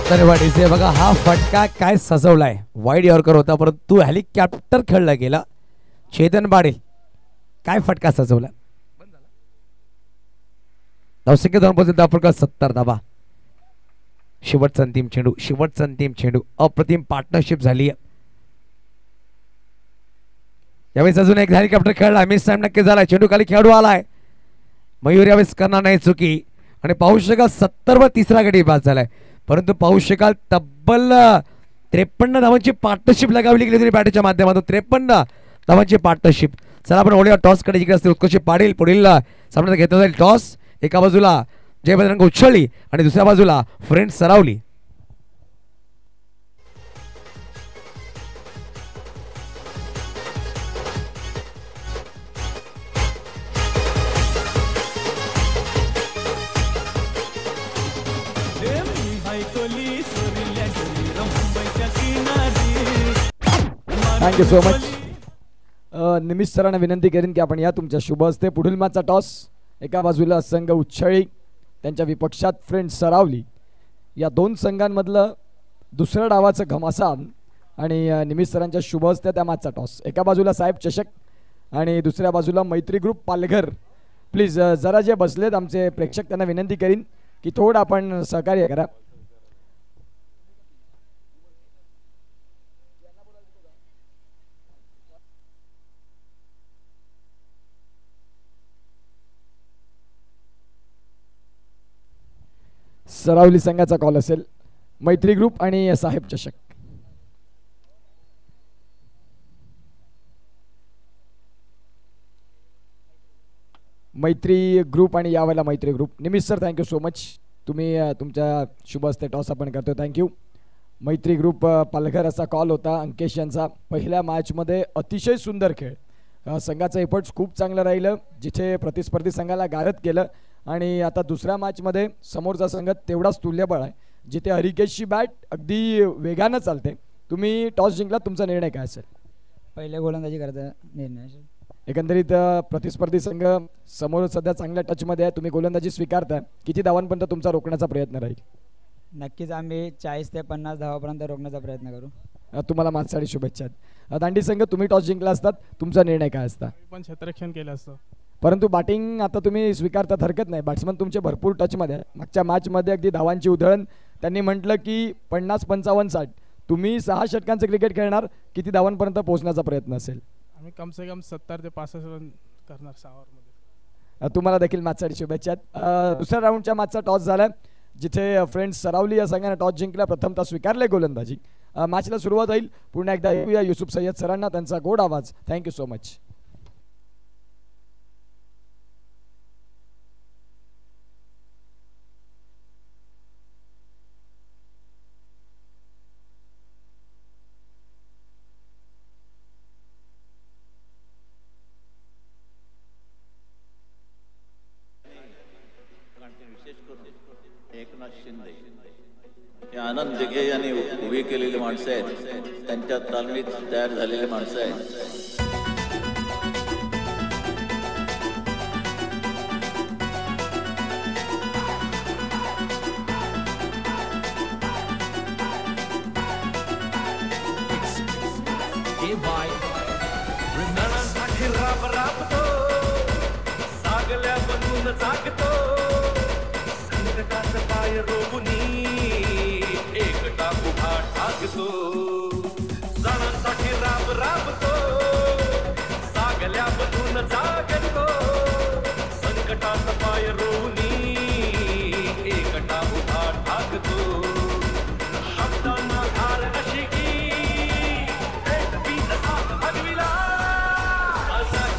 तर बघा हा फटका काय सजवलाय. वाईड यॉर्कर होता परंतु हेलिकॉप्टर खेळला गेला. चेतन बाडेल काय फटका सजवला. धावसंख्या 2 धावफलक 70 धावा. शेवटचा अंतिम चेंडू. शेवटचा अंतिम चेंडू. अप्रतिम पार्टनरशिप झाली. यावेळेस अजून एक हेलिकॉप्टर खेळला. मिस टाइम नक्की झाला. चेंडू खाली खेळाडू आलाय. मयूर यावेळेस करणार नाही चुकी आणि पाहू शकाल 70 वर 3रा गडी बाद झालाय. परंतु पाहू शकाल तब्बल 53 धावांची पार्टनरशिप लगावली गेली होती बॅटच्या माध्यमातून. 53 धावांची पार्टनरशिप. चला आपण ओढूया टॉस कडे. जिकडे असते उत्कर्ष पाटील पुढील सामन्यात घेतला जाईल टॉस. एका बाजूला जय बजरंग उच्छळी आणि दुसऱ्या बाजूला friends Saravali. Thank you so much. Nimish सरांना विनंती करेन की आपण या तुमच्या शुभ हस्ते. पुढील मॅचचा टॉस. एका बाजूला संघ उच्छळी त्यांच्या विपक्षात फ्रेंड्स सरावली. या दोन संघांमधलं दुसऱ्या डावाचं घमासान आणि निमिष सरांच्या शुभ हस्ते त्या मॅचचा टॉस. एका बाजूला साहेब चषक आणि दुसऱ्या बाजूला मैत्री ग्रुप पालघर. प्लीज जरा जे बसलेत आमचे प्रेक्षक त्यांना विनंती करीन की थोडं आपण सहकार्य करा. सरावली संघाचा कॉल असेल. मैत्री ग्रुप आणि साहेब चषक. मैत्री ग्रुप आणि यावेळेला Maitri group. Nimish sir thank you so much. तुम्ही तुमच्या शुभ हस्ते टॉस आपण करतो. थँक्यू. मैत्री ग्रुप पालघर असा कॉल होता अंकेश यांचा. पहिल्या मॅचमध्ये अतिशय सुंदर खेळ. संघाचं एफर्ट्स खूप चांगलं राहिलं जिथे प्रतिस्पर्धी संघाला गारद केलं. आणि आता दुसऱ्या मॅचमध्ये समोरचा संघ तेवढाच तुल्यबळ आहे जिथे हरिकेशची बॅट अगदी वेगानं चालते. तुम्ही टॉस जिंकला. तुमचा निर्णय काय असेल? पहिले गोलंदाजी करायचा निर्णय. एकंदरीत प्रतिस्पर्धी संघ समोर सध्या चांगल्या टचमध्ये आहे. तुम्ही गोलंदाजी स्वीकारता. किती धावांपर्यंत तुमचा रोखण्याचा प्रयत्न राहील? नक्कीच आम्ही 40 ते 50 धावापर्यंत रोखण्याचा प्रयत्न करू. तुम्हाला माझ्यासाठी शुभेच्छा. दांडी संघ तुम्ही टॉस जिंकला असतात. तुमचा निर्णय काय असता? पण क्षेत्ररक्षण केलं असतं. परंतु बॅटिंग आता तुम्ही स्वीकारतात हरकत नाही. बॅट्समन तुमचे भरपूर टचमध्ये आहे. मागच्या मॅचमध्ये अगदी धावांची उधळण. त्यांनी म्हटलं की 50, 55, 60. तुम्ही 6 षटकांचं क्रिकेट खेळणार. किती धावांपर्यंत पोहोचण्याचा प्रयत्न असेल? आम्ही कम से कम 70 ते 65 रन करणार 6 ओव्हरमध्ये. तुम्हाला देखील मॅचसाठी शुभेच्छा. दुसऱ्या राऊंडच्या मॅचचा टॉस झाला जिथे फ्रेंड्स सरावली या संघाने टॉस जिंकला. प्रथमतः स्वीकारले गोलंदाजी. मॅचला सुरुवात होईल. पुन्हा एकदा ऐकूया युसुफ सय्यद सरांना त्यांचा गोड आवाज. Thank you so much. Eknath Shinde हे आनंद दिघे यांनी उभी केलेली माणसं आहेत. त्यांच्या तालमीत तयार झालेली माणसं आहेत. सागल्या बनून जागतो संकटात पाय रोवुनी एकटा उभा ठाकतो. जणांसाठी राब राबतो सागल्या बनून जागतो संकटात पाय रोवुनी एकटा उभा ठाकतो. शब्दांना धार अशी की एक बीज साथ भगविला असा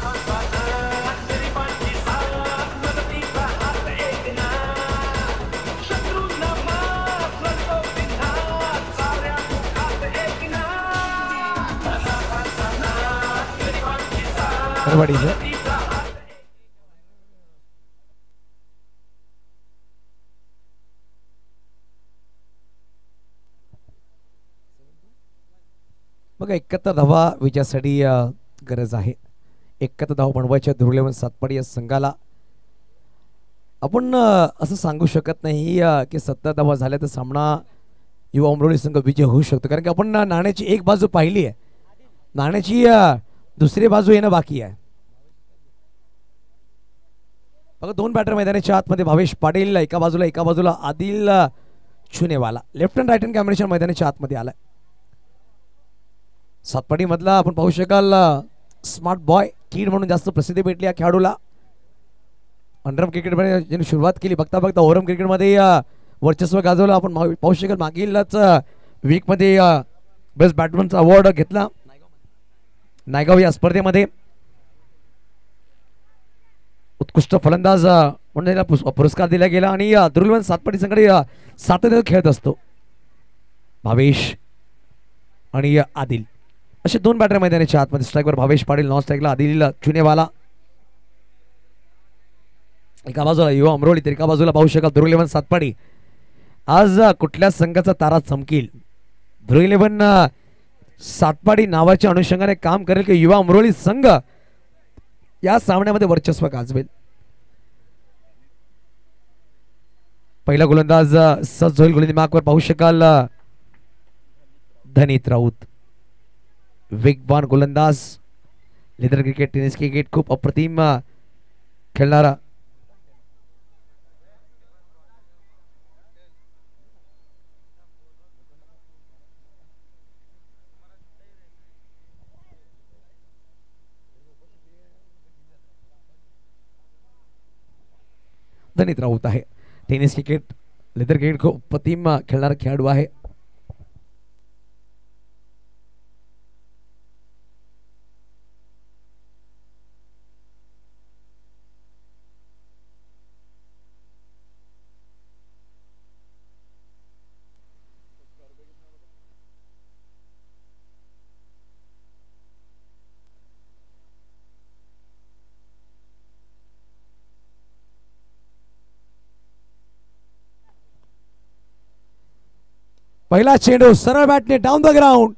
बघा 71 धावा विजयासाठी गरज आहे. 71 धावा बनवायच्या धुरलेवन सातपाडी या संघाला. आपण असं सांगू शकत नाही की 70 धावा झाल्या तर सामना युवा अमरोली संघ विजय होऊ शकतो. कारण की आपण नाण्याची एक बाजू पाहिली आहे. नाण्याची दुसरी बाजू येणं बाकी आहे. बघा 2 बॅटर मैदानाच्या आतमध्ये भावेश पाटील एका बाजूला Adil Chunewala left hand right hand combination मैदानाच्या आतमध्ये आलाय. सातपाडी मधला आपण पाहू शकाल स्मार्ट बॉय किड म्हणून जास्त प्रसिद्धी भेटली या खेळाडूला. अंडरम क्रिकेटमध्ये ज्यांनी सुरुवात केली बघता ओव्हरम क्रिकेटमध्ये वर्चस्व गाजवलं. आपण पाहू शकाल मागीलच वीक मध्ये बेस्ट बॅट्समनचा अवॉर्ड घेतला नायगाव या स्पर्धेमध्ये. उत्कृष्ट फलंदाज म्हणून पुरस्कार दिला गेला आणि दुर्लभन सातपाडी संघाने सातत्याने खेळत असतो. भावेश आणि आदिल असे दोन बॅटर मैदानाच्या आतमध्ये. स्ट्राईकवर भावेश पाटील, नॉन स्ट्राईकला आदिल चुनेवाला. एका बाजूला युवा अमरोली तर एका बाजूला पाहू शकाल दुर्लभन सातपाडी. आज कुठल्या संघाचा तारा चमकील? दुर्लभन सातपाडी नावाच्या अनुषंगाने काम करेल की युवा अमरोली संघ या सामन्यामध्ये वर्चस्व गाजवेल? पहिला गोलंदाज सज्ज होईल. गोलंदाजी मार्कवर पाहू शकाल धनीत राऊत, वेगवान गोलंदाज. लेदर क्रिकेट, टेनिस क्रिकेट खूप अप्रतिम खेळणारा. धनीत राऊत आहे. टेनिस क्रिकेट, लेदर क्रिकेट खूप अप्रतिम खेळणारा खेळाडू आहे. पहिला चेंडू सरळ बॅटने डाऊन द ग्राउंड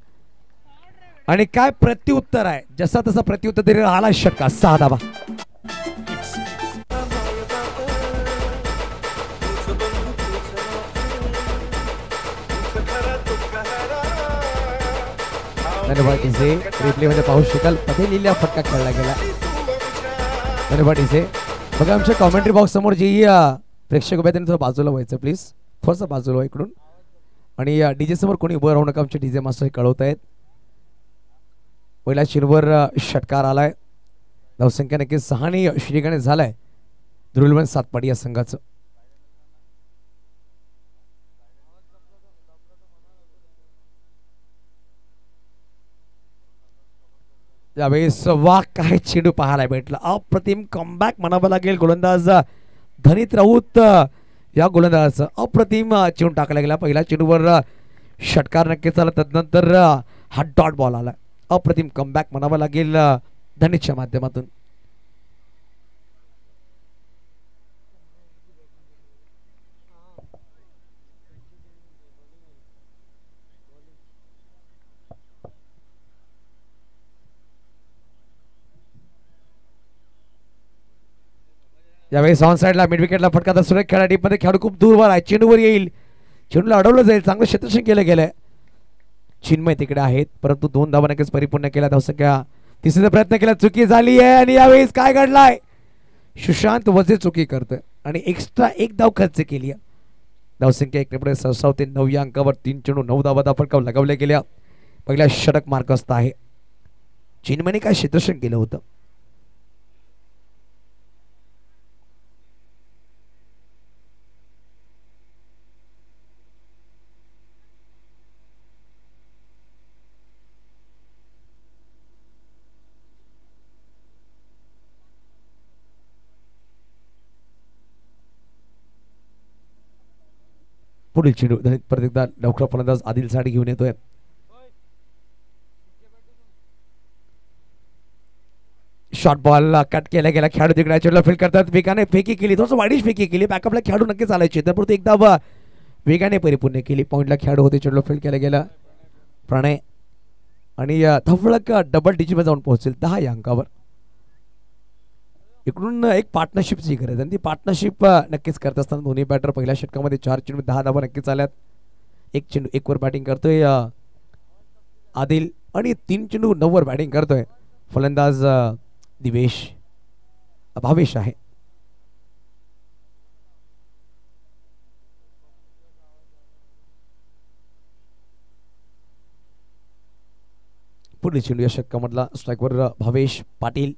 आणि काय प्रत्युत्तर आहे. जसा तसा प्रत्युत्तर दिलेला आला षटकार. 6 धावा. धन्यवाद इसे रिप्ले मध्ये पाहू शकाल पथे लिहिलेला फटका खेळला गेला. धन्यवाद इसे. बघा आमच्या कॉमेंट्री बॉक्स समोर जे प्रेक्षक उभे त्यांनी थोडं बाजूला व्हायचं प्लीज. थोडंसं बाजूला व्हा इकडून. आणि डीजे समोर कोणी उभं राहू नका. आमचे डीजे मास्टर कळवत आहेत. पहिला चेंडूवर षटकार आलाय. धावसंख्या नक्की 6 श्रीगणे झालाय दुर्लभन सातपाडी या संघाचं. यावेळेस वा काय चेंडू पाहायला भेटला. अप्रतिम कमबॅक म्हणावं लागेल. गोलंदाज धनीत राऊत या गोलंदाजाचं अप्रतिम चेंडू टाकला गेला. पहिला चेंडूवर षटकार नक्कीच आला. तदनंतर हा डॉट बॉल आला. अप्रतिम कमबॅक म्हणावं लागेल धनीच्या माध्यमातून. यावेळेस ऑन साइडला मिड विकेटला फटका. सुरेख खेळा डीपमध्ये खेळाडू खूप दूरवर आहे. चेंडूवर येईल. चेंडूला अडवलं जाईल. चांगलं क्षेत्ररक्षण केलं गेलंय. चिन्मय तिकडे आहेत परंतु 2 धावा नक्कीच परिपूर्ण केल्या. धावसंख्या 3रा प्रयत्न केला. चुकी झाली आहे आणि यावेळेस काय घडलाय? सुशांत वजे चुकी करतोय आणि एक्स्ट्रा 1 धाव खर्च केली. धावसंख्या 1 सरसावते 9 या अंकावर. 3 चेंडू 9 धावा फटकाव लगावल्या गेल्या. पहिल्या षटक मार्कस्थ आहे. चिन्मयने काय क्षेत्ररक्षण केलं होतं. पुढील चेंडू परत एकदा लवकर फलंदाज आदिल साडी घेऊन येतोय. शॉर्ट बॉल कट केला गेला. खेळाडू तिकडे चेंडूला फील्ड करतात. वेगाने फेकी केली. थोडंसं वाढीच फेकी केली. बॅकअपला खेळाडू नक्कीच आलायचे परंतु एकदा वेगाने परिपूर्ण केली. पॉईंटला खेळाडू होते. चेंडूला फील्ड केला गेला. प्रणय आणि धवळक डबल डिजिट मध्ये जाऊन पोहोचेल 10 या अंकावर. इकडून एक पार्टनरशिपची गरज आणि ती पार्टनरशिप नक्कीच करत असताना दोन्ही बॅटर पहिल्या षटकामध्ये 4 चेंडू 10 धावा नक्कीच आल्यात. 1 चेंडू 1 वर बॅटिंग करतोय आदिल आणि 3 चेंडू 9 वर बॅटिंग करतोय फलंदाज भावेश आहे. पुढील चेंडू या षटकामधला स्ट्राईकवर भावेश पाटील.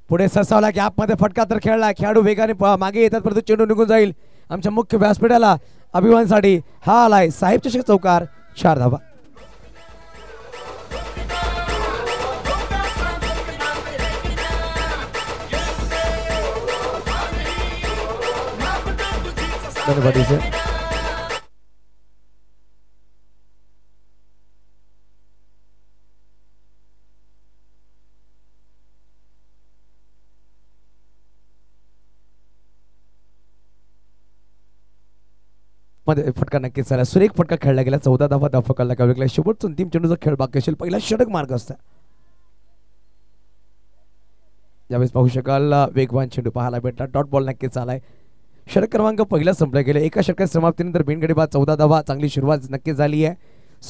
पुढे सरसावला गॅप मध्ये फटका तर खेळला. खेळाडू वेगाने मागे येतात परंतु चेंडू निघून जाईल. आमच्या मुख्य व्यासपीठाला अभिमानसाठी हा आलाय साहेब चषक चौकार 4 धावा. धन्यवाद इसे. मध्ये फटका नक्कीच झाला. सुरेख फटका खेळला गेला. 14 धावा धावा काढला गेला. शेवटचा अंतिम चेंडूचा खेळ बाकी असेल. पहिला षटक मार्ग असता. यावेळेस पाहू शकाल वेगवान चेंडू पाहायला भेटला. डॉट बॉल नक्कीच आलाय. षटक क्रमांक पहिला संपला गेला. एका षटकात समाप्तीनंतर बिनगडी बाद 14 धावा. चांगली सुरुवात नक्कीच झाली आहे.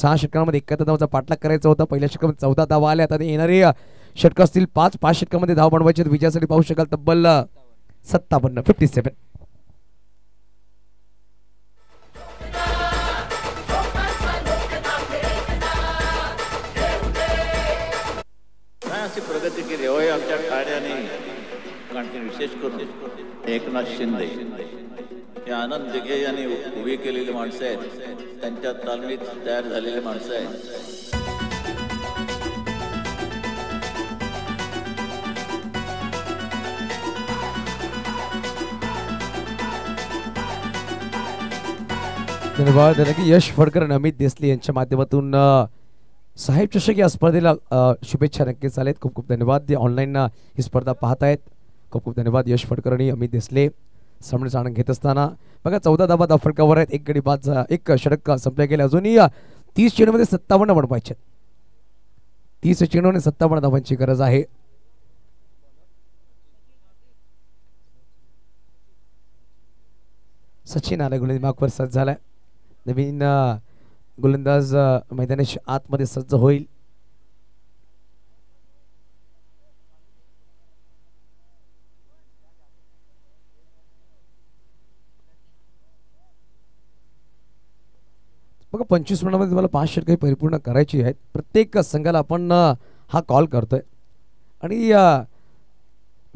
6 षटकांमध्ये 71 धावाचा पाठलाग करायचा होता. पहिल्या षटकामध्ये 14 धावा आल्या. आता येणारे षटक असतील 5 षटकामध्ये धावा बनवायचे. विजयासाठी पाहू शकाल तब्बल 57. अशी प्रगती केली होय आमच्या ठाण्याने. आणखी विशेष करून एकनाथ शिंदे हे आनंद दिघे यांनी उभी केलेली माणसं आहेत. त्यांच्या तालमीत तयार झालेली माणसं आहेत. धन्यवाद. यश फडकर आणि अमित देसले यांच्या माध्यमातून साहेब चषक या स्पर्धेला शुभेच्छा नक्कीच आलेत. खूप खूप धन्यवाद. ऑनलाईन ही स्पर्धा पाहतायत. खूप खूप धन्यवाद यश फडकर आणि अमित देसले. सामन्याचा आनंद घेत असताना बघा 14 धावा फटकावर आहेत. एक गडी बाद एक षटक संपल्या गेले. अजूनही 30 चेंडूमध्ये 57 बनवायचे. 30 चेंडूमध्ये 57 धावांची गरज आहे. सचिन आला गोलंदाज मार्कवर सज्ज झालाय. नवीन गोलंदाज मैदानाच्या आतमध्ये सज्ज होईल. बघा 25 मिनिटांमध्ये तुम्हाला 5 षटके परिपूर्ण करायची आहेत. प्रत्येक संघाला आपण हा कॉल करतोय आणि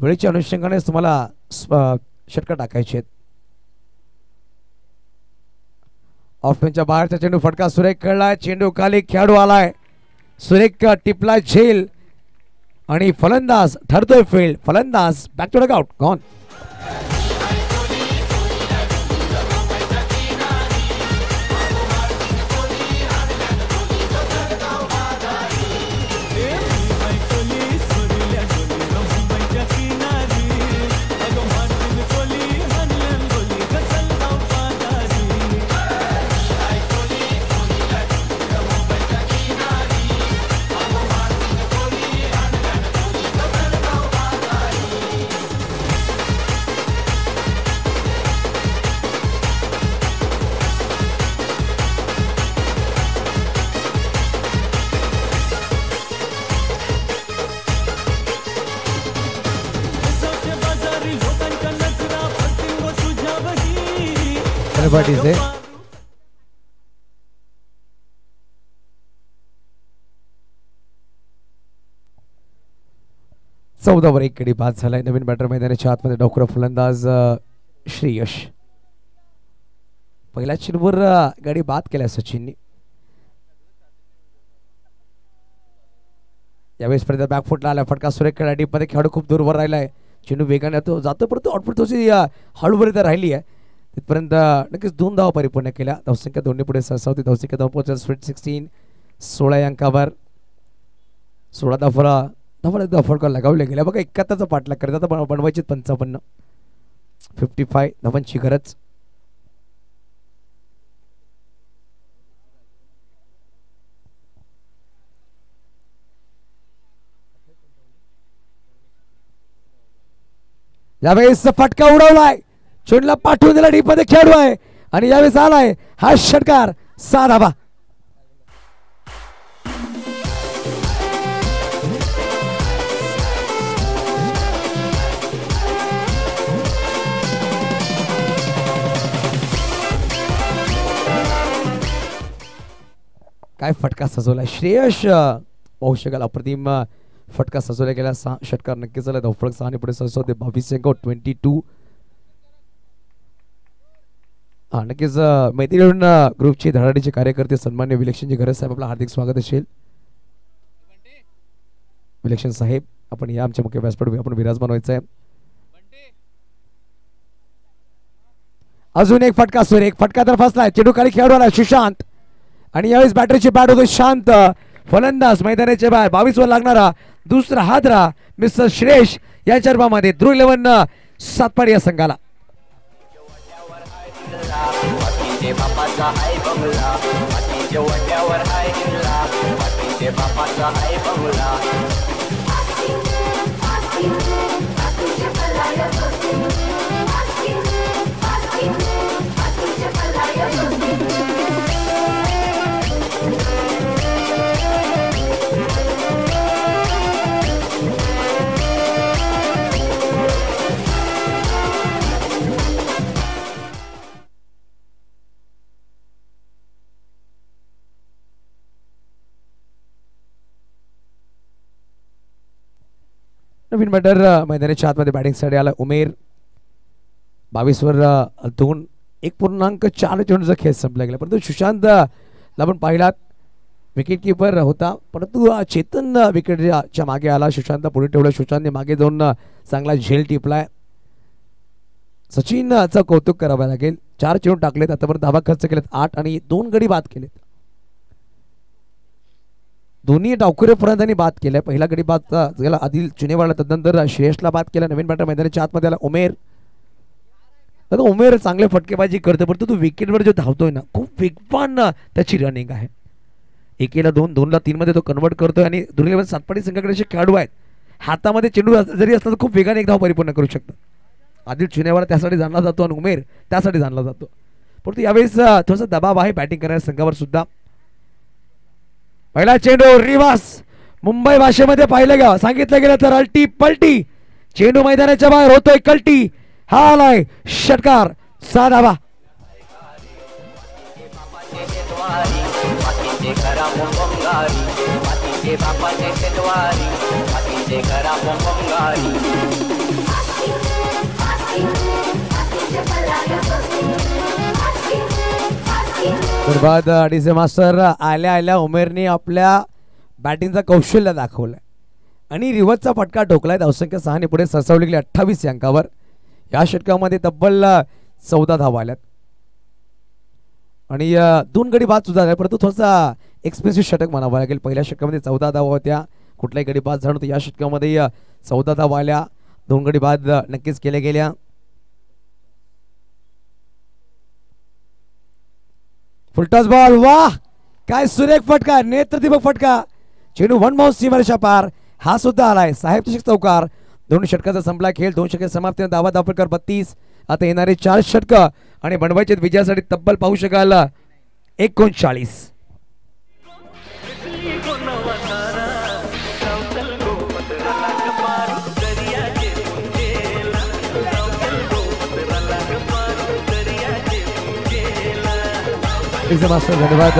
वेळेच्या अनुषंगाने तुम्हाला षटकं टाकायची आहेत. ऑफच्या बाहेरचा चेंडू फटका सुरेख खेळलाय. चेंडू खाली खेळाडू आलाय. सुरेख टिपला झेल आणि फलंदाज ठरतोय फील्ड. फलंदाज back to dugout gone. is it? चौदावर एक गडी बाद झालाय. नवीन बॅटर मैदानाच्या आतमध्ये डावखुरा फलंदाज श्रेयश. पहिल्या चेंडूवर गाडी बाद केल्या सचिनने. यावेळेस पर्यंत बॅकफुटला आला. फटका सुरेख खेळला. डीपमध्ये खेळाडू खूप दूरवर राहिलाय. चेंडू वेगाने जातो परंतु आउटपुट थोडी हळूवर इथं राहिली आहे. तिथपर्यंत नक्कीच 2 धावा परिपूर्ण केल्या. धावसंख्या दोन्ही पुढे सरसावती. धावसंख्या धाव पोहोचल स्वीट 16. 16 अंकावर 16 धावा फटका लगावल्या गेल्या. बघा 71चा पाठलाग करत आता बनवायचे 55. 55 धावांची गरज. यावेळेस फटका उडवलाय. चेंडूला पाठवून दिला. डीपमध्ये खेळू आहे आणि यावेळेस आलाय हा षटकार. 6 धावा. काय फटका सजवला श्रेयश. पाहू शकाल अप्रतिम फटका सजवला गेला. 6 षटकार नक्कीच झाला. धावफलक 6 आणि पुढे सजवते 22 अंक 22. हा नक्कीच मैत्रीण ग्रुपचे धडाडीचे कार्यकर्ते सन्मान्य विलक्षणजी घरत साहेब आपलं हार्दिक स्वागत असेल. विलक्षण साहेब आपण या आमच्या मुख्य व्यासपीठावर आपण विराजमान व्हायचं आहे. अजून एक फटका सुर एक फटका तर फसलाय. चेंडू खाली खेळाडू आला सुशांत आणि यावेळेस बॅटरीची बॅट होतो शांत. फलंदाज मैदानाच्या बाहेर 22 वर लागणारा दुसरा हादरा मिस्टर श्रेष या चर्मामध्ये ध्रुव 11 सातपाडी या संघाला. नवीन बॅटर मैदानाच्या आतमध्ये बॅटिंग साठी आला उमेर. 22 वर 1.4 चेंडूचा खेळ संपला गेला. परंतु सुशांत आपण पाहिलात विकेट किपर होता परंतु चेतन विकेटच्या मागे आला. सुशांत पुढे ठेवलं. सुशांतने मागे जाऊन चांगला झेल टिपलाय. सचिनचं कौतुक करावं लागेल. 4 चेंडू टाकलेत आतापर्यंत धावा खर्च केलेत 8 आणि 2 गडी बाद केलेत. दोन्ही डावखुरेपर्यंत बाद केलाय. पहिला गडी बाद गेला आदिल चुनेवाला तदनंतर श्रेयसला बाद केला. नवीन बॅटर मैदानाच्या आतमध्ये आला उमेर. आता उमेर चांगले फटकेबाजी करतो परंतु तो विकेटवर जो धावतोय ना खूप वेगवान त्याची रनिंग आहे. 1ला 2 2ला 3 मध्ये तो कन्वर्ट करतोय आणि दुर्लभ सातपाडी संघाकडे असे खेळाडू आहेत हातामध्ये चेंडू जरी असला तर खूप वेगाने एक धाव परिपूर्ण करू शकतात. आदिल चुनेवाला त्यासाठी जाणला जातो आणि उमेर त्यासाठी जाणला जातो. परंतु यावेळेस थोडासा दबाव आहे बॅटिंग करणाऱ्या संघावर सुद्धा. पहिला चेंडू रिवास मुंबई भाषेमध्ये पाहिलं गा सांगितलं गेलं तर अल्टी पलटी. चेंडू मैदानाच्या बाहेर होतोय कल्टी. हा आलाय षटकार 6 धावा. अडीचे मास्टर आल्या आल्या उमेरने आपल्या बॅटिंगचा कौशल्य दाखवलंय आणि रिव्हर्सचा फटका ठोकलाय. धावसंख्या 6 ने पुढे सरसावली गेली 28 अंकावर. या षटकामध्ये तब्बल 14 धावा आल्यात आणि 2 गडी बाद सुद्धा झाले परंतु थोडासा एक्सपेन्सिव्ह षटक म्हणावं लागेल. पहिल्या षटकामध्ये 14 धावा होत्या. कुठलाही गडी बाद झाला. या षटकामध्ये 14 धावा आल्या. 2 गडी बाद नक्कीच केल्या गेल्या. फुलटॉस बॉल वाह काय सुरेख फटका नेत्रदीपक फटका. चेंडू 1 बाउंस सीमारेषा पार. हा सुद्धा आलाय. साहेब चषक चौकार. 2 षटकाचा संपला खेळ. 2 षटके समाप्तीने धावा दापडकर 32. आता येणारे 4 षटक आणि बनवायचे विजयासाठी तब्बल पाहू शकाल 39. मास्टर धन्यवाद.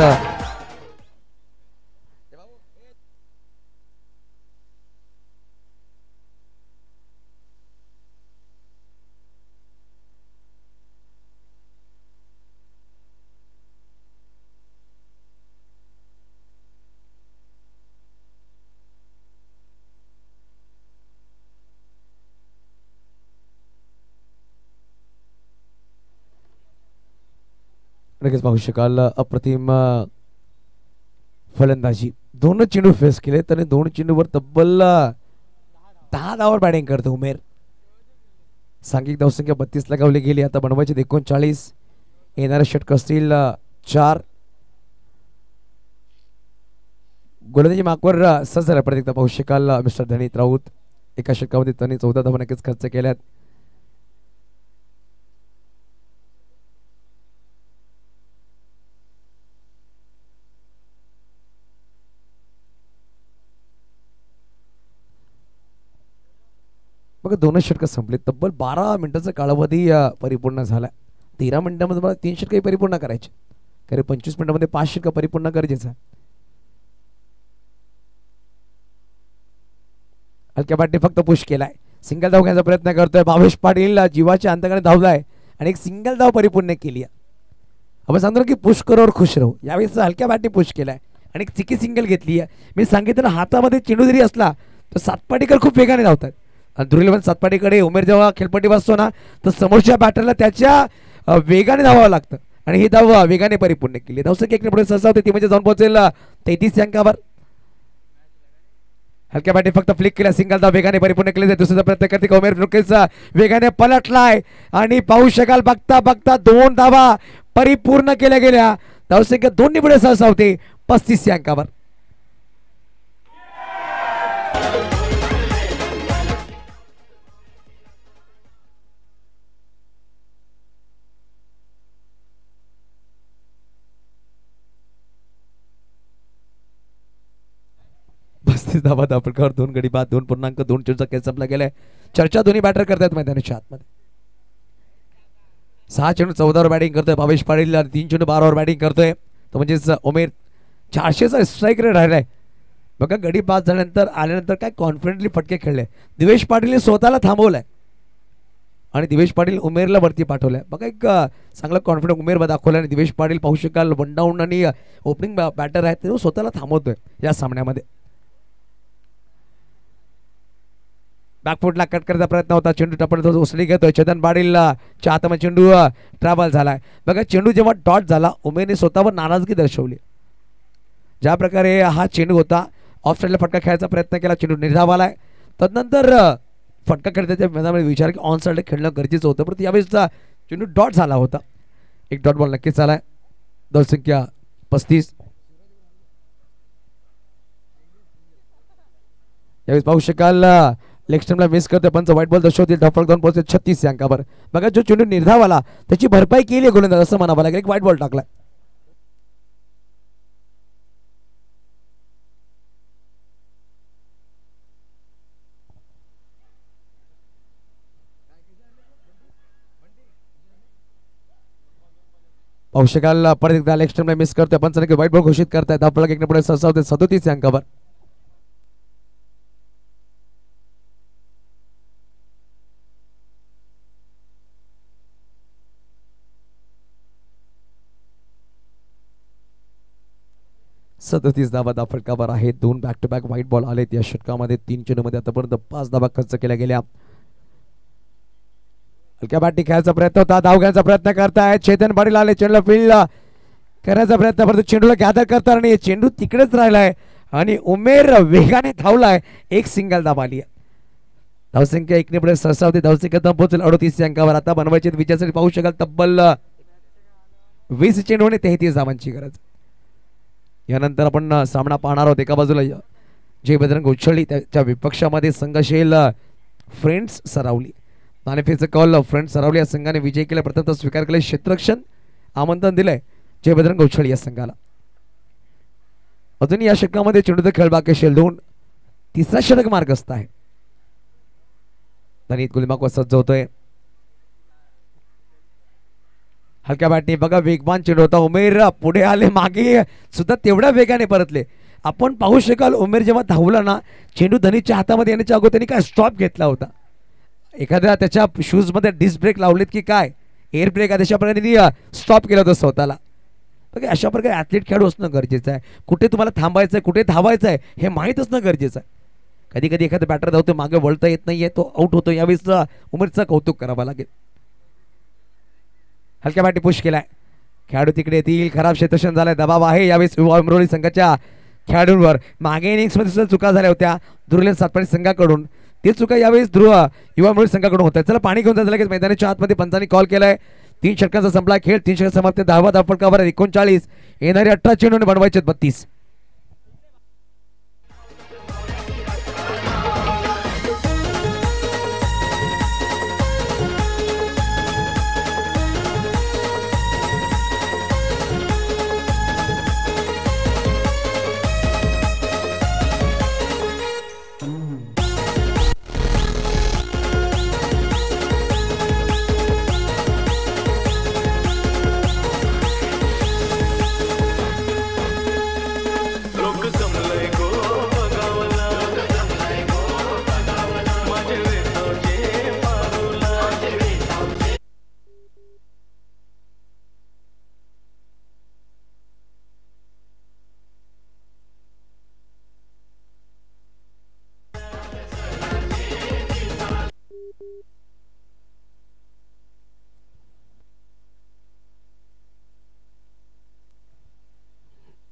लगेच पाहू शकाल अप्रतिम फलंदाजी. 2 चेंडू फेस केले आणि 2 चेंडूवर तब्बल 10 धावावर बॅटिंग करतो उमेर. सांघिक धावसंख्या 32 लगावली गेली. आता बनवायचे 39. येणारे षटक असतील 4. गोलंदाजी मार्कवर सज्ज झाला. परत एकदा पाहू शकाल मिस्टर धनीत राऊत. एका षटकामध्ये त्यांनी 14 धावा नक्कीच खर्च केल्यात. बघा 2 षटक संपले. तब्बल 12 मिनिटाचा कालावधी परिपूर्ण झाला. 13 मिनिटांमध्ये मला 3 षटके परिपूर्ण करायचे कारण 25 मिनिटांमध्ये 5 षटक परिपूर्ण गरजेचं आहे. हलक्या बॅटने फक्त पुश केलाय. सिंगल धाव घ्यायचा प्रयत्न करतोय भावेश पाटील. जीवाच्या अंतकाने धावलाय आणि एक सिंगल धाव परिपूर्ण केली आहे. आपण सांगतो की पुश करो और खुश राहू. यावेळेस हलक्या बॅटने पुश केलाय आणि एक चिकी सिंगल घेतली आहे. मी सांगितलं ना हातामध्ये चेंडू जरी असला तर सातपाटीकर खूप वेगाने धावतात आणि धुरील सातपाटीकडे उमेर जेव्हा खेळपट्टी बसतो ना तर समोरच्या बॅटरला त्याच्या वेगाने धावावं लागतं आणि ही धाव वेगाने परिपूर्ण केली. धावसंख्या 1 पुढे सहसा होते ती म्हणजे जाऊन पोहोचेल 33 अंकावर. हलक्या बॅटे फक्त फ्लिक केला. सिंगल धाव वेगाने परिपूर्ण केले जाते. दुसरा प्रयत्न करते उमेर नुकतेचा वेगाने पलटलाय आणि पाहू शकाल बघता बघता 2 धावा परिपूर्ण केल्या गेल्या. धावसंख्या 2 पुढे सहसा होते 35 अंकावर. धावा धापडकर 2 गडी बाद 2.2 चेंडूचा खेळ संपला गेलाय. चर्चा दोन्ही बॅटर करतात मैदानाच्या आतमध्ये. 6 चेंडू 14 वर बॅटिंग करतोय भावेश पाटील. 3 चेंडू 12 वर बॅटिंग करतोय. तो म्हणजेच उमेर 400चा स्ट्राईक रेट राहिलाय बघा. गडी बाद झाल्यानंतर आल्यानंतर काय कॉन्फिडेंटली फटके खेळले. दिवेश पाटीलने स्वतःला थांबवलाय आणि दिवेश पाटील उमेरला वरती पाठवलाय बघा. एक चांगला कॉन्फिडन्स उमेर दाखवला आणि दिवेश पाटील पाहू शकाल 1 डाऊन आणि ओपनिंग बॅटर आहे तो स्वतःला थांबवतोय या सामन्यामध्ये. बॅकफुटला कट करायचा प्रयत्न होता. चेंडू टपडतो उसळी घेतोय. चेतन पाटील च्या हातामध्ये चेंडू ट्रॅव्हल झालाय बघा. चेंडू जेव्हा डॉट झाला उमेरने स्वतःवर नाराजगी दर्शवली. ज्या प्रकारे हा चेंडू होता ऑफ साईडला फटका खेळायचा प्रयत्न केला. चेंडू निर्धाव आलाय. तदनंतर फटका खेळण्याच्या मैदानामध्ये विचार की ऑन साईडला खेळणं गरजेचं होतं परंतु यावेळेसचा चेंडू डॉट झाला होता. एक डॉट बॉल नक्कीच झालाय. धावसंख्या 35. यावेळेस पाहू शकाल लेग स्टंपला मिस करतोय पंच व्हाईट बॉल दर्शवतील. धफळ 2 पोहोचते 36 अंकावर बघा. जो चेंडू निर्धाव आला त्याची भरपाई केली गोलंदाज असं म्हणावं लागेल. एक व्हाईट बॉल टाकला. पाहू शकाल परत एकदा लेग स्टंपला मिस करतोय पंचाने व्हाईट बॉल घोषित करतायत. धफळ 1 पुढे सहसा होते 37 अंकावर. सदतीस धावा फटकावर आहे. 2 back to back wide ball आलेत या षटकामध्ये. 3 चेंडूमध्ये आतापर्यंत 5 धावा खर्च केल्या गेल्या. हलक्या बॅटने खेळायचा प्रयत्न होता. धाव घ्यायचा प्रयत्न करताय. चेतन पाटील आले. चेंडूला फील्ड करायचा प्रयत्न करतो. चेंडूला गॅदर करतात आणि चेंडू तिकडेच राहिलाय आणि उमेर वेगाने धावलाय. एक सिंगल धाव आली आहे. धावसंख्या 1 पुढे सहसा होती. धावसंख्या पोहोचेल 38 अंकावर. आता बनवायचे विजयासाठी पाहू शकाल तब्बल 20 चेंडू आणि 33 धावांची गरज. यानंतर आपण सामना पाहणार आहोत. एका बाजूला जय बजरंग उछळी त्याच्या विपक्षामध्ये संघशील फ्रेंड्स सरावली. नाणेफेचं कॉल फ्रेंड्स सरावली या संघाने विजय केला. प्रथम स्वीकार केले. क्षेत्ररक्षण आमंत्रण दिलंय जय बजरंग उछळी या संघाला. अजून या षटकामध्ये चेंडूचा खेळ बाकी असेल. 2 तिसरा षटक मार्गस्थ आहे. धनीत गुलमाक सज्ज होतोय. हलक्या बॅटने बघा वेगवान चेंडू होता. उमेर पुढे आले. मागे सुद्धा तेवढ्या वेगाने परतले. आपण पाहू शकाल उमेर जेव्हा धावला ना चेंडू धनीच्या हातामध्ये येण्याच्या अगोदर त्यांनी काय स्टॉप घेतला होता. एखाद्या त्याच्या शूज मध्ये डिस्क ब्रेक लावलेत की काय एअर ब्रेक अशा प्रकारे स्टॉप केला होता स्वतःला. बघा अशा प्रकारे ॲथलीट खेळाडू असणं गरजेचं आहे. कुठे तुम्हाला थांबायचं आहे कुठे धावायचं आहे हे माहीत असणं गरजेचं आहे. कधी कधी एखादा बॅटर धावतो मागे वळता येत नाहीये तो आउट होतो. यावेळेस उमेरचं कौतुक करावं लागेल. हलक्या बॅटी पुश केलाय. खेळाडू तिकडे येतील. खराब क्षेत्ररक्षण झालंय. दबाव आहे यावेळेस युवा अमरोली संघाच्या खेळाडूंवर. मागे इनिंग्स मध्ये सुद्धा चुका झाल्या होत्या दुर्लेन सातपाडी संघाकडून. ते चुका यावेळेस युवा अमरोली संघाकडून होत आहेत. चला पाणी घेऊन जायचं लगेच मैदानाच्या आतमध्ये पंचांनी कॉल केलाय. 3 षटकांचा संपला खेळ. 3 षटक समाप्त. 10 धावफटकावर 39. येणारे 18 चेंडूने बनवायचे 32.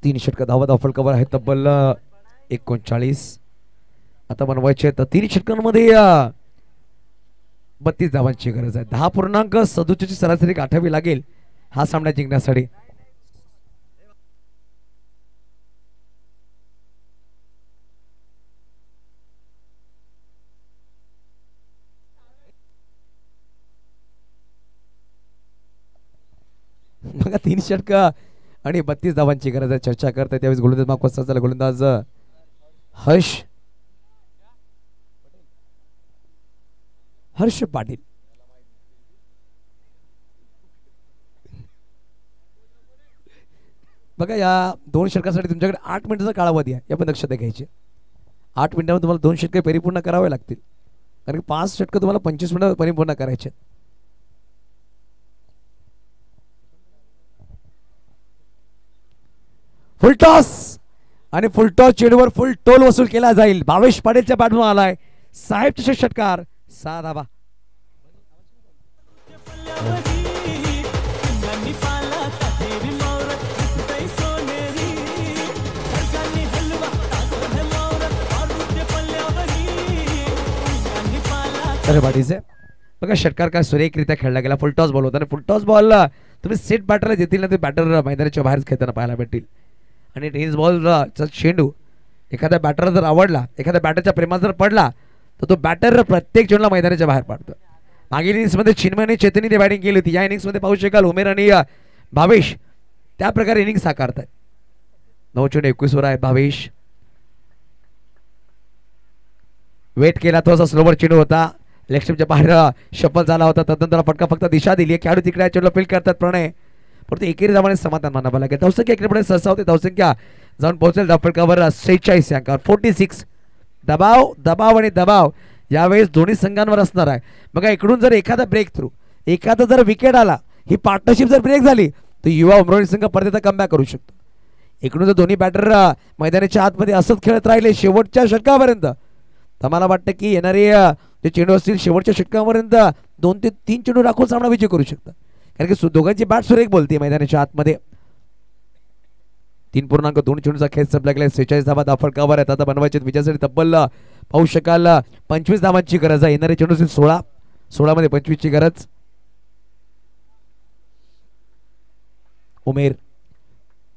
3 षटक धावा फलकावर आहे तब्बल 39. आता बनवायचे तर 3 षटकांमध्ये 32 धावांची गरज आहे. 10.67 ची सरासरी गाठावी लागेल हा सामना जिंकण्यासाठी. बघा 3 षटक आणि 32 धावांची गरज आहे. चर्चा करताय त्यावेळेस गोलंदाज मागचा गोलंदाज हर्ष पाटील. बघा या 2 षटकासाठी तुमच्याकडे 8 मिनिटाचा कालावधी आहे. या पण लक्षात घ्यायचे. 8 मिनिटांमध्ये तुम्हाला 2 षटके परिपूर्ण करावे लागतील कारण की 5 षटक तुम्हाला 25 मिनिटात परिपूर्ण करायचे. फुल टॉस आणि फुल टॉस चेंडूवर फुल टोल वसूल केला जाईल. भावेश पाटीलच्या बॅटमधून आलाय साहेब चषक षटकार 6 धावा. पाटीलचे बघा षटकार काय सुरेखरित्या खेळला गेला. फुल टॉस बॉल होता आणि फुल टॉस बॉल तुम्ही सेट बॅटरला देतील ना ते बॅटर मैदानाच्या बाहेर खेळताना पाहायला भेटतील. आणि टेनिस बॉलचा चेंडू एखाद्या बॅटरला जर आवडला, एखाद्या बॅटरच्या प्रेमात जर पडला तर तो बॅटर प्रत्येक चेंडूला मैदानाच्या बाहेर पडतो. मागील इनिंग्समध्ये चिन्मय आणि चेतनीने बॅटिंग केली होती. या इनिंग्समध्ये पाहू शकाल उमेर आणि भावेश त्या प्रकारे इनिंग साकारतात. 9-21 वर आहे भावेश. वेट केला थोडासा स्लोवर चेंडू होता. लेग स्टंपच्या बाहेर शफल झाला होता. तदनंतर फटका फक्त दिशा दिली. खेळाडू तिकडे चेंडूला फील्ड करतात प्रणय. परंतु एकेरी धावाने समाधान मानावं लागेल. धावसंख्या इकडेपुढे सहसा होते. धावसंख्या जाऊन पोहोचेल धावफलकावर 46 अंकावर 46. दबाव आणि दबाव यावेळेस दोन्ही संघांवर असणार आहे. बघा इकडून जर एखादा ब्रेक थ्रू, एखादा जर विकेट आला, ही पार्टनरशिप जर ब्रेक झाली तर युवा उमरोणी संघ परत कमबॅक करू शकतो. इकडून जर दोन्ही बॅटर मैदानाच्या आतमध्ये असंच खेळत राहिले शेवटच्या षटकापर्यंत तर मला वाटतं की येणारे जे चेंडू असतील शेवटच्या षटकापर्यंत 2 ते 3 चेंडू राखून सामना विजय करू शकतात. कारण की दोघांची बॅट सुरेख बोलते मैदानाच्या आतमध्ये. 3.2 चेंडूचा खेळ संपला गेला. 46 धावा धावफलकावर आहेत. आता बनवायचे विजयासाठी तब्बल पाहू शकाल 25 धावांची गरज आहे. येणारे चेंडू 16 मध्ये 25 ची गरज. उमेर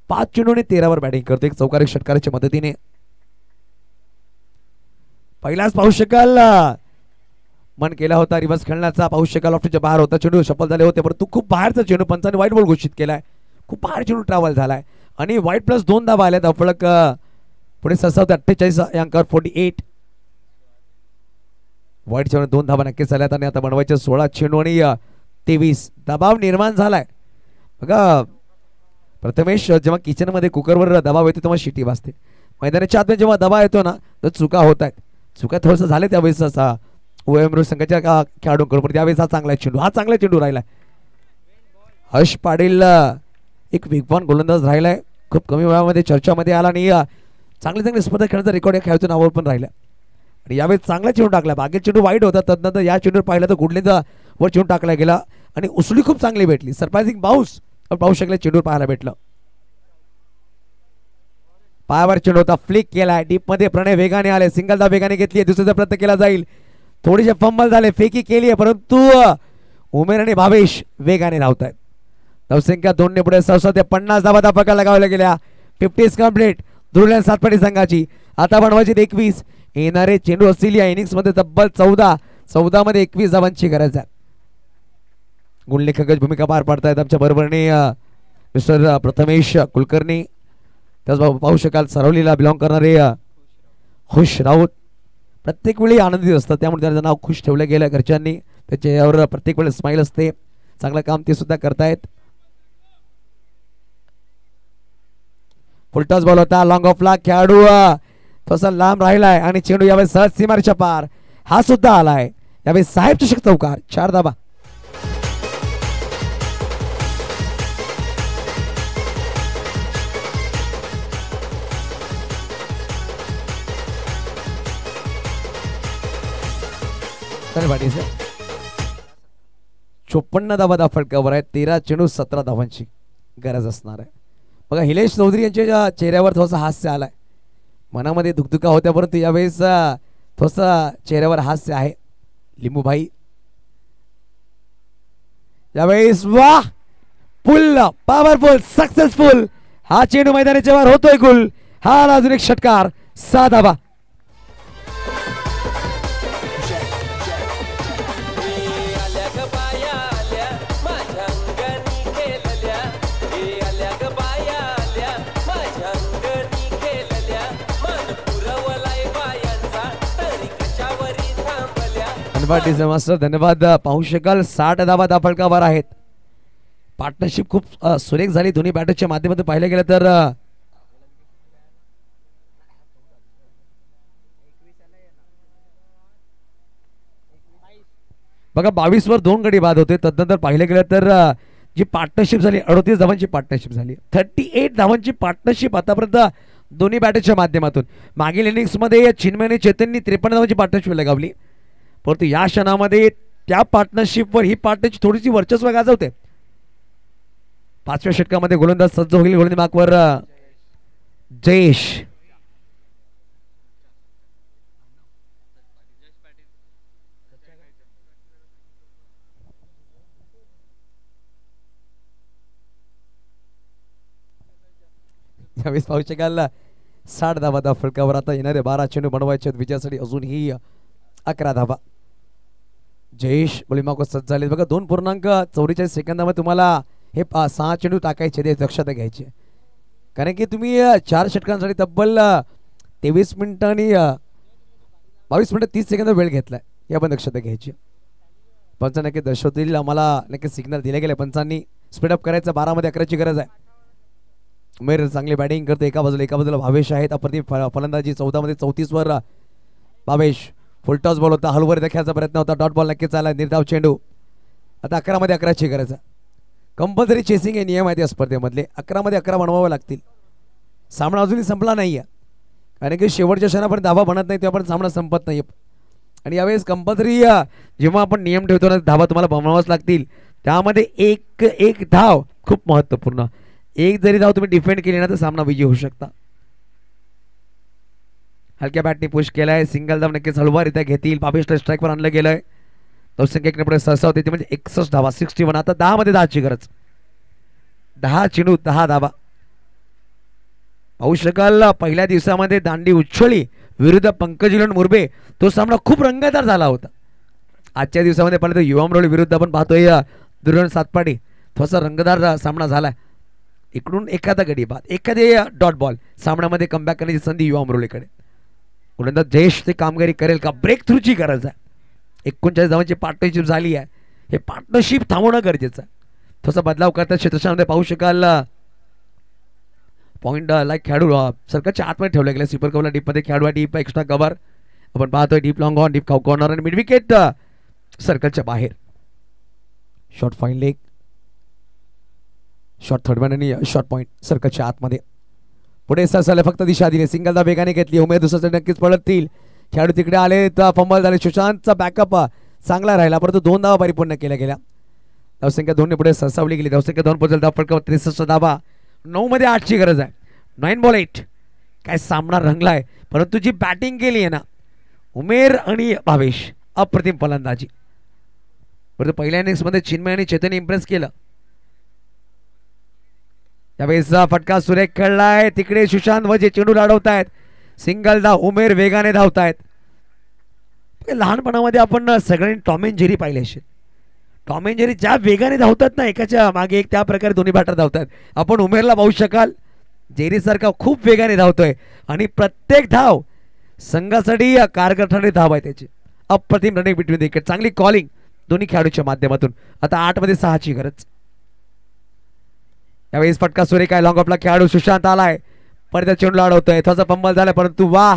5 चेंडूने 13 वर बॅटिंग करतो. एक चौकारी षटकाराच्या मदतीने. पहिलाच पाहू शकाल मन केला होता रिव्हर्स खेळण्याचा. पाहू शकाल ऑफच्या बाहेर होता चेंडू. सफल झाले होते परंतु खूप बाहेरचा चेंडू पंचाने वाईट बॉल घोषित केलाय. खूप बाहेर चेंडू ट्रॅव्हल झालाय आणि वाईट +2 धावा आल्या. धावफलक पुढे सरसावते 48 अंकावर 48. वाईट चेंडू 2 धावा नक्कीच झाल्यात आणि आता बनवायचे 16 चेंडू आणि 23. दबाव निर्माण झालाय. बघा प्रथमेश जेव्हा किचन मध्ये कुकरवर दबाव येतो तेव्हा शिटी वाजते. मैदानाच्या आतमध्ये जेव्हा दबाव येतो ना तर चुका होत आहेत. चुका थोडंसं झाले त्यावेळेस असा ओएमरू संघाच्या खेळाडूंकडून. त्यावेळेस हा चांगला चेंडू राहिलाय. हर्ष पाटील एक वेगवान गोलंदाज राहिलाय. खूप कमी वेळामध्ये चर्चामध्ये आला आणि चांगले स्पर्धा खेळण्याचा रेकॉर्ड या खेळाडूच्या नावावर पण राहिला. आणि यावेळेस चांगला चेंडू टाकला. बाकी चेंडू वाईट होता. तदनंतर या चेंडूवर पाहिलं तर गुडलेचा वर चेंडू टाकला गेला आणि उसळी खूप चांगली भेटली. सरप्राइझिंग बाउन्स पाहू शकले चेंडूवर पाहायला भेटलं. पायावर चेंडू होता. फ्लिक केलाय डीप मध्ये. प्रणय वेगाने आले. सिंगल धाव वेगाने घेतली. दुसऱ्याचा प्रयत्न केला जाईल. थोडेसे फंबल झाले. फेकी केली आहे परंतु उमेर आणि भावेश वेगाने धावतायत. धावसंख्या 2 ने पुढे 66 ते 50 धावा धावफलकाला लगावल्या गेल्या. 50 कंप्लीट. धुरल्या सातपाटी संघाची. आता बनवायची 21. येणारे चेंडू असतील या इनिंग्स मध्ये तब्बल 14 मध्ये 21 धावांची गरज आहे. गुणलेखक भूमिका पार पाडतायत आमच्या बरोबरने मिस्टर प्रथमेश कुलकर्णी. त्याच पाहू शकाल सरवलीला बिलॉंग करणारे खुश राऊत प्रत्येक वेळी आनंदित असतात. त्यामुळे त्यांचं नाव खुश ठेवलं गेलं घरच्यांनी. त्याच्यावर प्रत्येक वेळेस स्माइल असते. चांगलं काम ते सुद्धा करतायत. फुलटॉस बॉल होता. लॉंग ऑफला खेळाडू थोडासा लांब राहिलाय आणि चेंडू यावेळेस सहज सीमारेषेच्या पार हा सुद्धा आलाय. यावेळेस साहेब चषक चौकार 4 धावा. पाटील 54 धावा धावफलकावर आहे. 13 चेंडू 17 धावांची गरज असणार आहे. बघा हिलेश चौधरी यांच्या चेहऱ्यावर थोडासा हास्य आलाय. मनामध्ये दुखदुखा होत्या परंतु यावेळेस थोडासा चेहऱ्यावर हास्य आहे. लिंबूभाई यावेळेस वाह फुल पॉवरफुल सक्सेसफुल हा चेंडू मैदानाच्या वर होतोय गुल. हा अजून एक षटकार 6 धावा. धन्यवाद मास्टर धन्यवाद. पाहू शकाल 60 धावा दाफळकावर आहेत. पार्टनरशिप खूप सुरेख झाली दोन्ही बॅटरच्या माध्यमातून पाहिलं गेलं तर. बघा 22 वर 2 गडी बाद होते. तदनंतर पाहिलं गेलं तर जी पार्टनरशिप झाली 38 धावांची पार्टनरशिप झाली. 38 धावांची पार्टनरशिप आतापर्यंत दोन्ही बॅटरच्या माध्यमातून. मागील इनिंग्स मध्ये चिन्मय आणि चेतननी 53 धावांची पार्टनरशिप लगावली परंतु या क्षणामध्ये त्या पार्टनरशिपवर ही पार्टनरशिप थोडीशी वर्चस्व गाजवते. 5व्या षटकामध्ये गोलंदाज सज्ज होईल. गोलंदाज मार्कवर जयेश. यावेळेस पाहू शकाल 60 धावा दाफळकावर. आता येणारे 12 चेंडू बनवायचे विजयासाठी अजूनही 11 धावा. जयेश बळीमाको सज्ज झाले. बघा 2.44 सेकंदामध्ये तुम्हाला हे 6 चेंडू टाकायचे ते दक्षता घ्यायची कारण की तुम्ही 4 षटकांसाठी तब्बल 23 मिनिटं आणि 22 मिनिटं 30 सेकंद वेळ घेतलाय. या पण दक्षता घ्यायची. पंच नक्की दर्शवतील आम्हाला नक्की सिग्नल दिले गेले. पंचांनी स्पीडअप करायचं. 12 मध्ये 11ची गरज आहे. उमेर चांगली बॅटिंग करते. एका बाजूला भावेश आहेत. अप्रतिम फलंदाजी 14 मध्ये 34 वर भावेश. फुलटॉस बॉल होता. हलवर देखायचा प्रयत्न होता. डॉट बॉल नक्कीच आला. निर्धाव चेंडू. आता 11 मध्ये 11ची गरज आहे. कंपल्सरी चेसिंग हे नियम आहेत या स्पर्धेमधले. 11 मध्ये 11 बनवावे लागतील. सामना अजूनही संपला नाहीये कारण की शेवटच्या क्षणापर्यंत धावा बनत नाही तेव्हा पण सामना संपत नाही. आणि यावेळेस कंपल्सरी जेव्हा आपण नियम ठेवतो ना धावा तुम्हाला बनवाव्याच लागतील. त्यामध्ये एक धाव खूप महत्वपूर्ण. एक जरी धाव तुम्ही डिफेंड केली ना तर सामना विजयी होऊ शकता. हलक्या बॅटने पुश केलाय. सिंगल धाव नक्कीच हलवारित्या घेतील. 22 स्ट्राईकवर आणलं गेलंय. धावसंख्या 1 पुढे सहसा होते म्हणजे 61 धावा 61. आता 10 मध्ये 10ची गरज. 10 चेंडू 10 धावा. पाहू शकाल पहिल्या दिवसामध्ये दांडी उच्छळी विरुद्ध पंकजीलन मुरबे तो सामना खूप रंगतदार झाला होता. आजच्या दिवसामध्ये पाहिलं तर युवा मुरळी विरुद्ध आपण पाहतोय दुर्योधन सातपाडी थोडासा रंगतदार सामना झालाय. इकडून एखादा गडी बाद एखादे डॉट बॉल सामन्यामध्ये कमबॅक करण्याची संधी युवा मुरळीकडे. गोलंदाज जयेश ते कामगिरी करेल का? ब्रेक थ्रूची गरज आहे. 39 धावांची पार्टनरशिप झाली आहे. हे पार्टनरशिप थांबवणं गरजेचं आहे. थोडासा बदलाव करतात क्षेत्रक्षणामध्ये पाहू शकाल. पॉईंट लाईक खेळाडू सर्कलच्या आतमध्ये ठेवले गेले. स्वीपर कव्हरला डीपमध्ये खेळाडू डीप एक्स्ट्रा कव्हर आपण पाहतोय. Deep long on deep corner आणि मिड विकेट सर्कलच्या बाहेर. Short fine leg short third man आणि शॉर्ट पॉईंट सर्कलच्या आतमध्ये. पुढे सरसाला फक्त दिशा दिली. सिंगलदा वेगाने घेतली. उमेद दुसऱ्या नक्कीच पळतील. खेळाडू तिकडे आले तर फंबल झाले. सुशांतचा बॅकअप चांगला राहिला परंतु 2 धावा परिपूर्ण केल्या गेल्या. धावसंख्या 2 ने पुढे सरसावली गेली. धावसंख्या 2 पोहोचल. धाव फटका 63 धावा. 9 मध्ये 8ची गरज आहे. 9 बॉल 8. काय सामना रंगलाय परंतु जी बॅटिंग केली आहे ना उमेर आणि भावेश अप्रतिम फलंदाजी. परंतु पहिल्या इनिंग्स मध्ये चिन्मय आणि चेतन इम्प्रेस केलं. यावेळेसचा फटका सुरेख खेळलाय. तिकडे सुशांत वजे चेंडू लढवतायत. सिंगल धाव. उमेर वेगाने धावतायत. लहानपणामध्ये आपण सगळ्यांनी टॉम अँड जेरी पाहिले असेल. टॉम अँड जेरी ज्या वेगाने धावतात ना एकाच्या मागे एक त्या प्रकारे दोन्ही बॅटर धावतात. आपण उमेरला पाहू शकाल जेरी सारखा खूप वेगाने धावतोय आणि प्रत्येक धाव संघासाठी कारगर ठरणारी धाव आहे त्याची. अप्रतिम रनिंग बिटवीन विकेट. चांगली कॉलिंग दोन्ही खेळाडूच्या माध्यमातून. आता 8 मध्ये 6ची गरज. यावेळेस फटका सुरेख आहे. लॉंग ऑफला खेळाडू सुशांत आलाय. परत चेंडू लाडवतोय. थोडासा पंबल झालाय परंतु वाह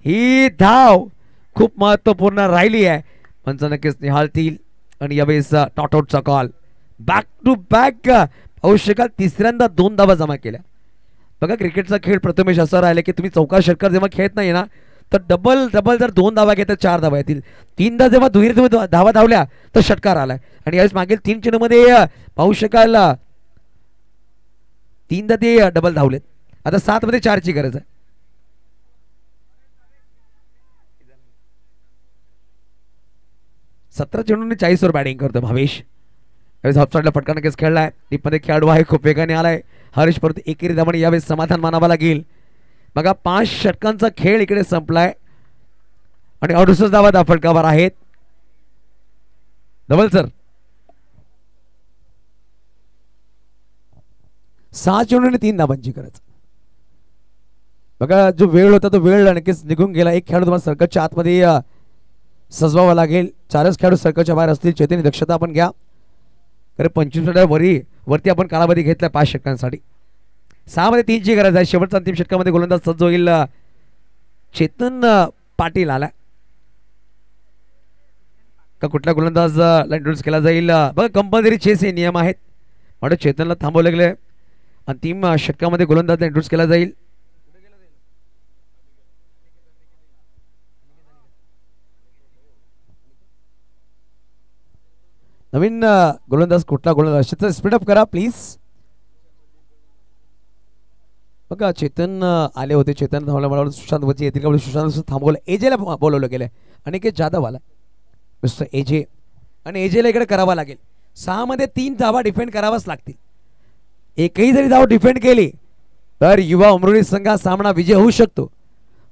ही धाव खूप महत्वपूर्ण राहिली आहे. पंच नक्कीच निहाळतील आणि यावेळेस टॉट आउटचा कॉल. बॅक टू बॅक पाहू शकाल 3ऱ्यांदा 2 धावा जमा केल्या. बघा क्रिकेटचा खेळ प्रथमेश असा राहिला की तुम्ही चौकार षटकार जेव्हा खेळत नाही ना तर डबल जर 2 धावा घेतात 4 धावा येतील. 3दा जेव्हा दुहेरी धावा धावल्या तर षटकार आलाय. आणि यावेळेस मागील 3 चेंडूमध्ये पाहू शकाल 3दा ते डबल धावलेत. आता 7 मध्ये 4ची गरज आहे. सतरा चेंडूंनी 40 वर बॅटिंग करतो भावेश. हाफसाईडला फटका नक्कीच खेळलाय. टीपमध्ये खेळाडू आहे, खूप वेगाने आलाय हरीश, परंतु एकेरी धावाने यावेळेस समाधान मानावं लागेल. बघा 5 षटकांचा खेळ इकडे संपलाय आणि 68 धावा फटकावर आहेत. डबल सर 6 चेंडूंनी 3 धावांची गरज. बघा जो वेळ होता तो वेळ नक्कीच निघून गेला. एक खेळाडू तुम्हाला सर्कलच्या आतमध्ये सजवावा लागेल. 4च खेळाडू सर्कलच्या बाहेर असतील. चेतनी दक्षता आपण घ्या. अरे 25 वरती आपण कालावधी घेतला 5 षटकांसाठी. 6 मध्ये 3ची गरज आहे. शेवटचा अंतिम षटकामध्ये गोलंदाज सज्ज होईल. चेतन पाटील आला का कुठला गोलंदाज इंट्रोड्यूस केला जाईल. बघा कंपल्सरी चेस हे नियम आहेत म्हणून चेतनला थांबवलं गेलं. अंतिम षटकामध्ये गोलंदाजला इंट्रोड्यूस केला जाईल. नवीन गोलंदाज कुठला गोलंदाज स्पीडअप करा प्लीज. बघा चेतन आले होते. चेतन धावला सुशांत वरती येतील का सुशांत थांबवलं. एजेला बोलवलं गेलं. अनिकेत जाधव आला मिस्टर एजे आणि एजेला इकडे करावा लागेल. 6 मध्ये 3 धावा डिफेंड करावाच लागतील. एकही जरी धाव डिफेंड केली तर युवा उमरोली संघ सामना विजय होऊ शकतो.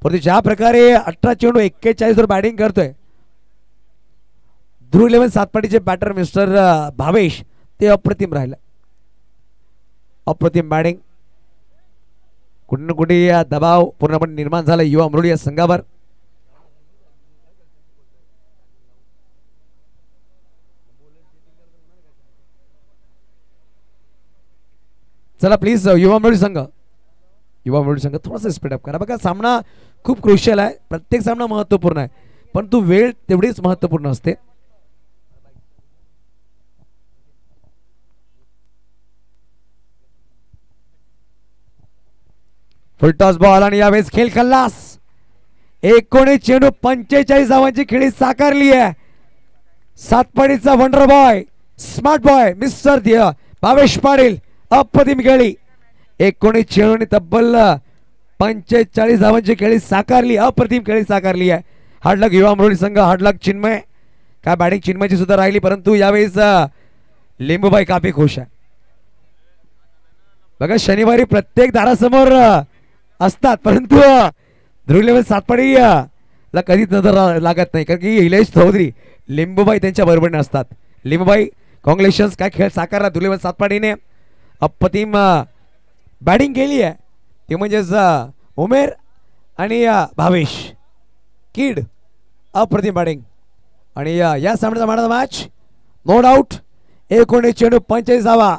परंतु ज्या प्रकारे 18 चेंडू 41 वर बॅटिंग करतोय ध्रुव 11 सातपाटीचे बॅटर मिस्टर भावेश ते अप्रतिम राहिलं. अप्रतिम बॅटिंग. कुठे ना कुठे या दबाव पूर्णपणे निर्माण झाला युवा अमरोली या संघावर. चला प्लीज युवा अमरोली संघ थोडासा स्पीडअप करा. बघा सामना खूप क्रुशियल आहे. प्रत्येक सामना महत्वपूर्ण आहे परंतु वेळ तेवढीच महत्वपूर्ण असते. फुलटॉस बॉल आणि यावेळेस खेळ खल्लास. 19 चेंडू 45 धावांची खेळी साकारली आहे. सातपाडीचा wonder boy smart boy mister Bhavesh Patil अप्रतिम खेळी. 19 चेंडूंनी तब्बल 45 धावांची खेळी साकारली. अप्रतिम खेळी साकारली आहे. हार्डलक युवा अमरोली संघ. हार्डलक चिन्मय. काय बॅटिंग चिन्मयची सुद्धा राहिली परंतु यावेळेस लिंबूबाई काफी खुश आहे. बघा शनिवारी प्रत्येक दारासमोर असतात परंतु ध्रुव 11 सातपाडी ला कधीच नजर लागत नाही कारण की इलेश चौधरी लिंबूबाई त्यांच्या बरोबरीने असतात. लिंबूबाई कॉंग्रॅच्युलेशन्स. काय खेळ साकारला ध्रुव 11 सातपाडीने. अप्रतिम बॅटिंग केली आहे ते म्हणजेच उमेर आणि भावेश किड. अप्रतिम बॅटिंग आणि या सामन्याचा मॅच नो डाऊट. 19 चेंडू 45 धावा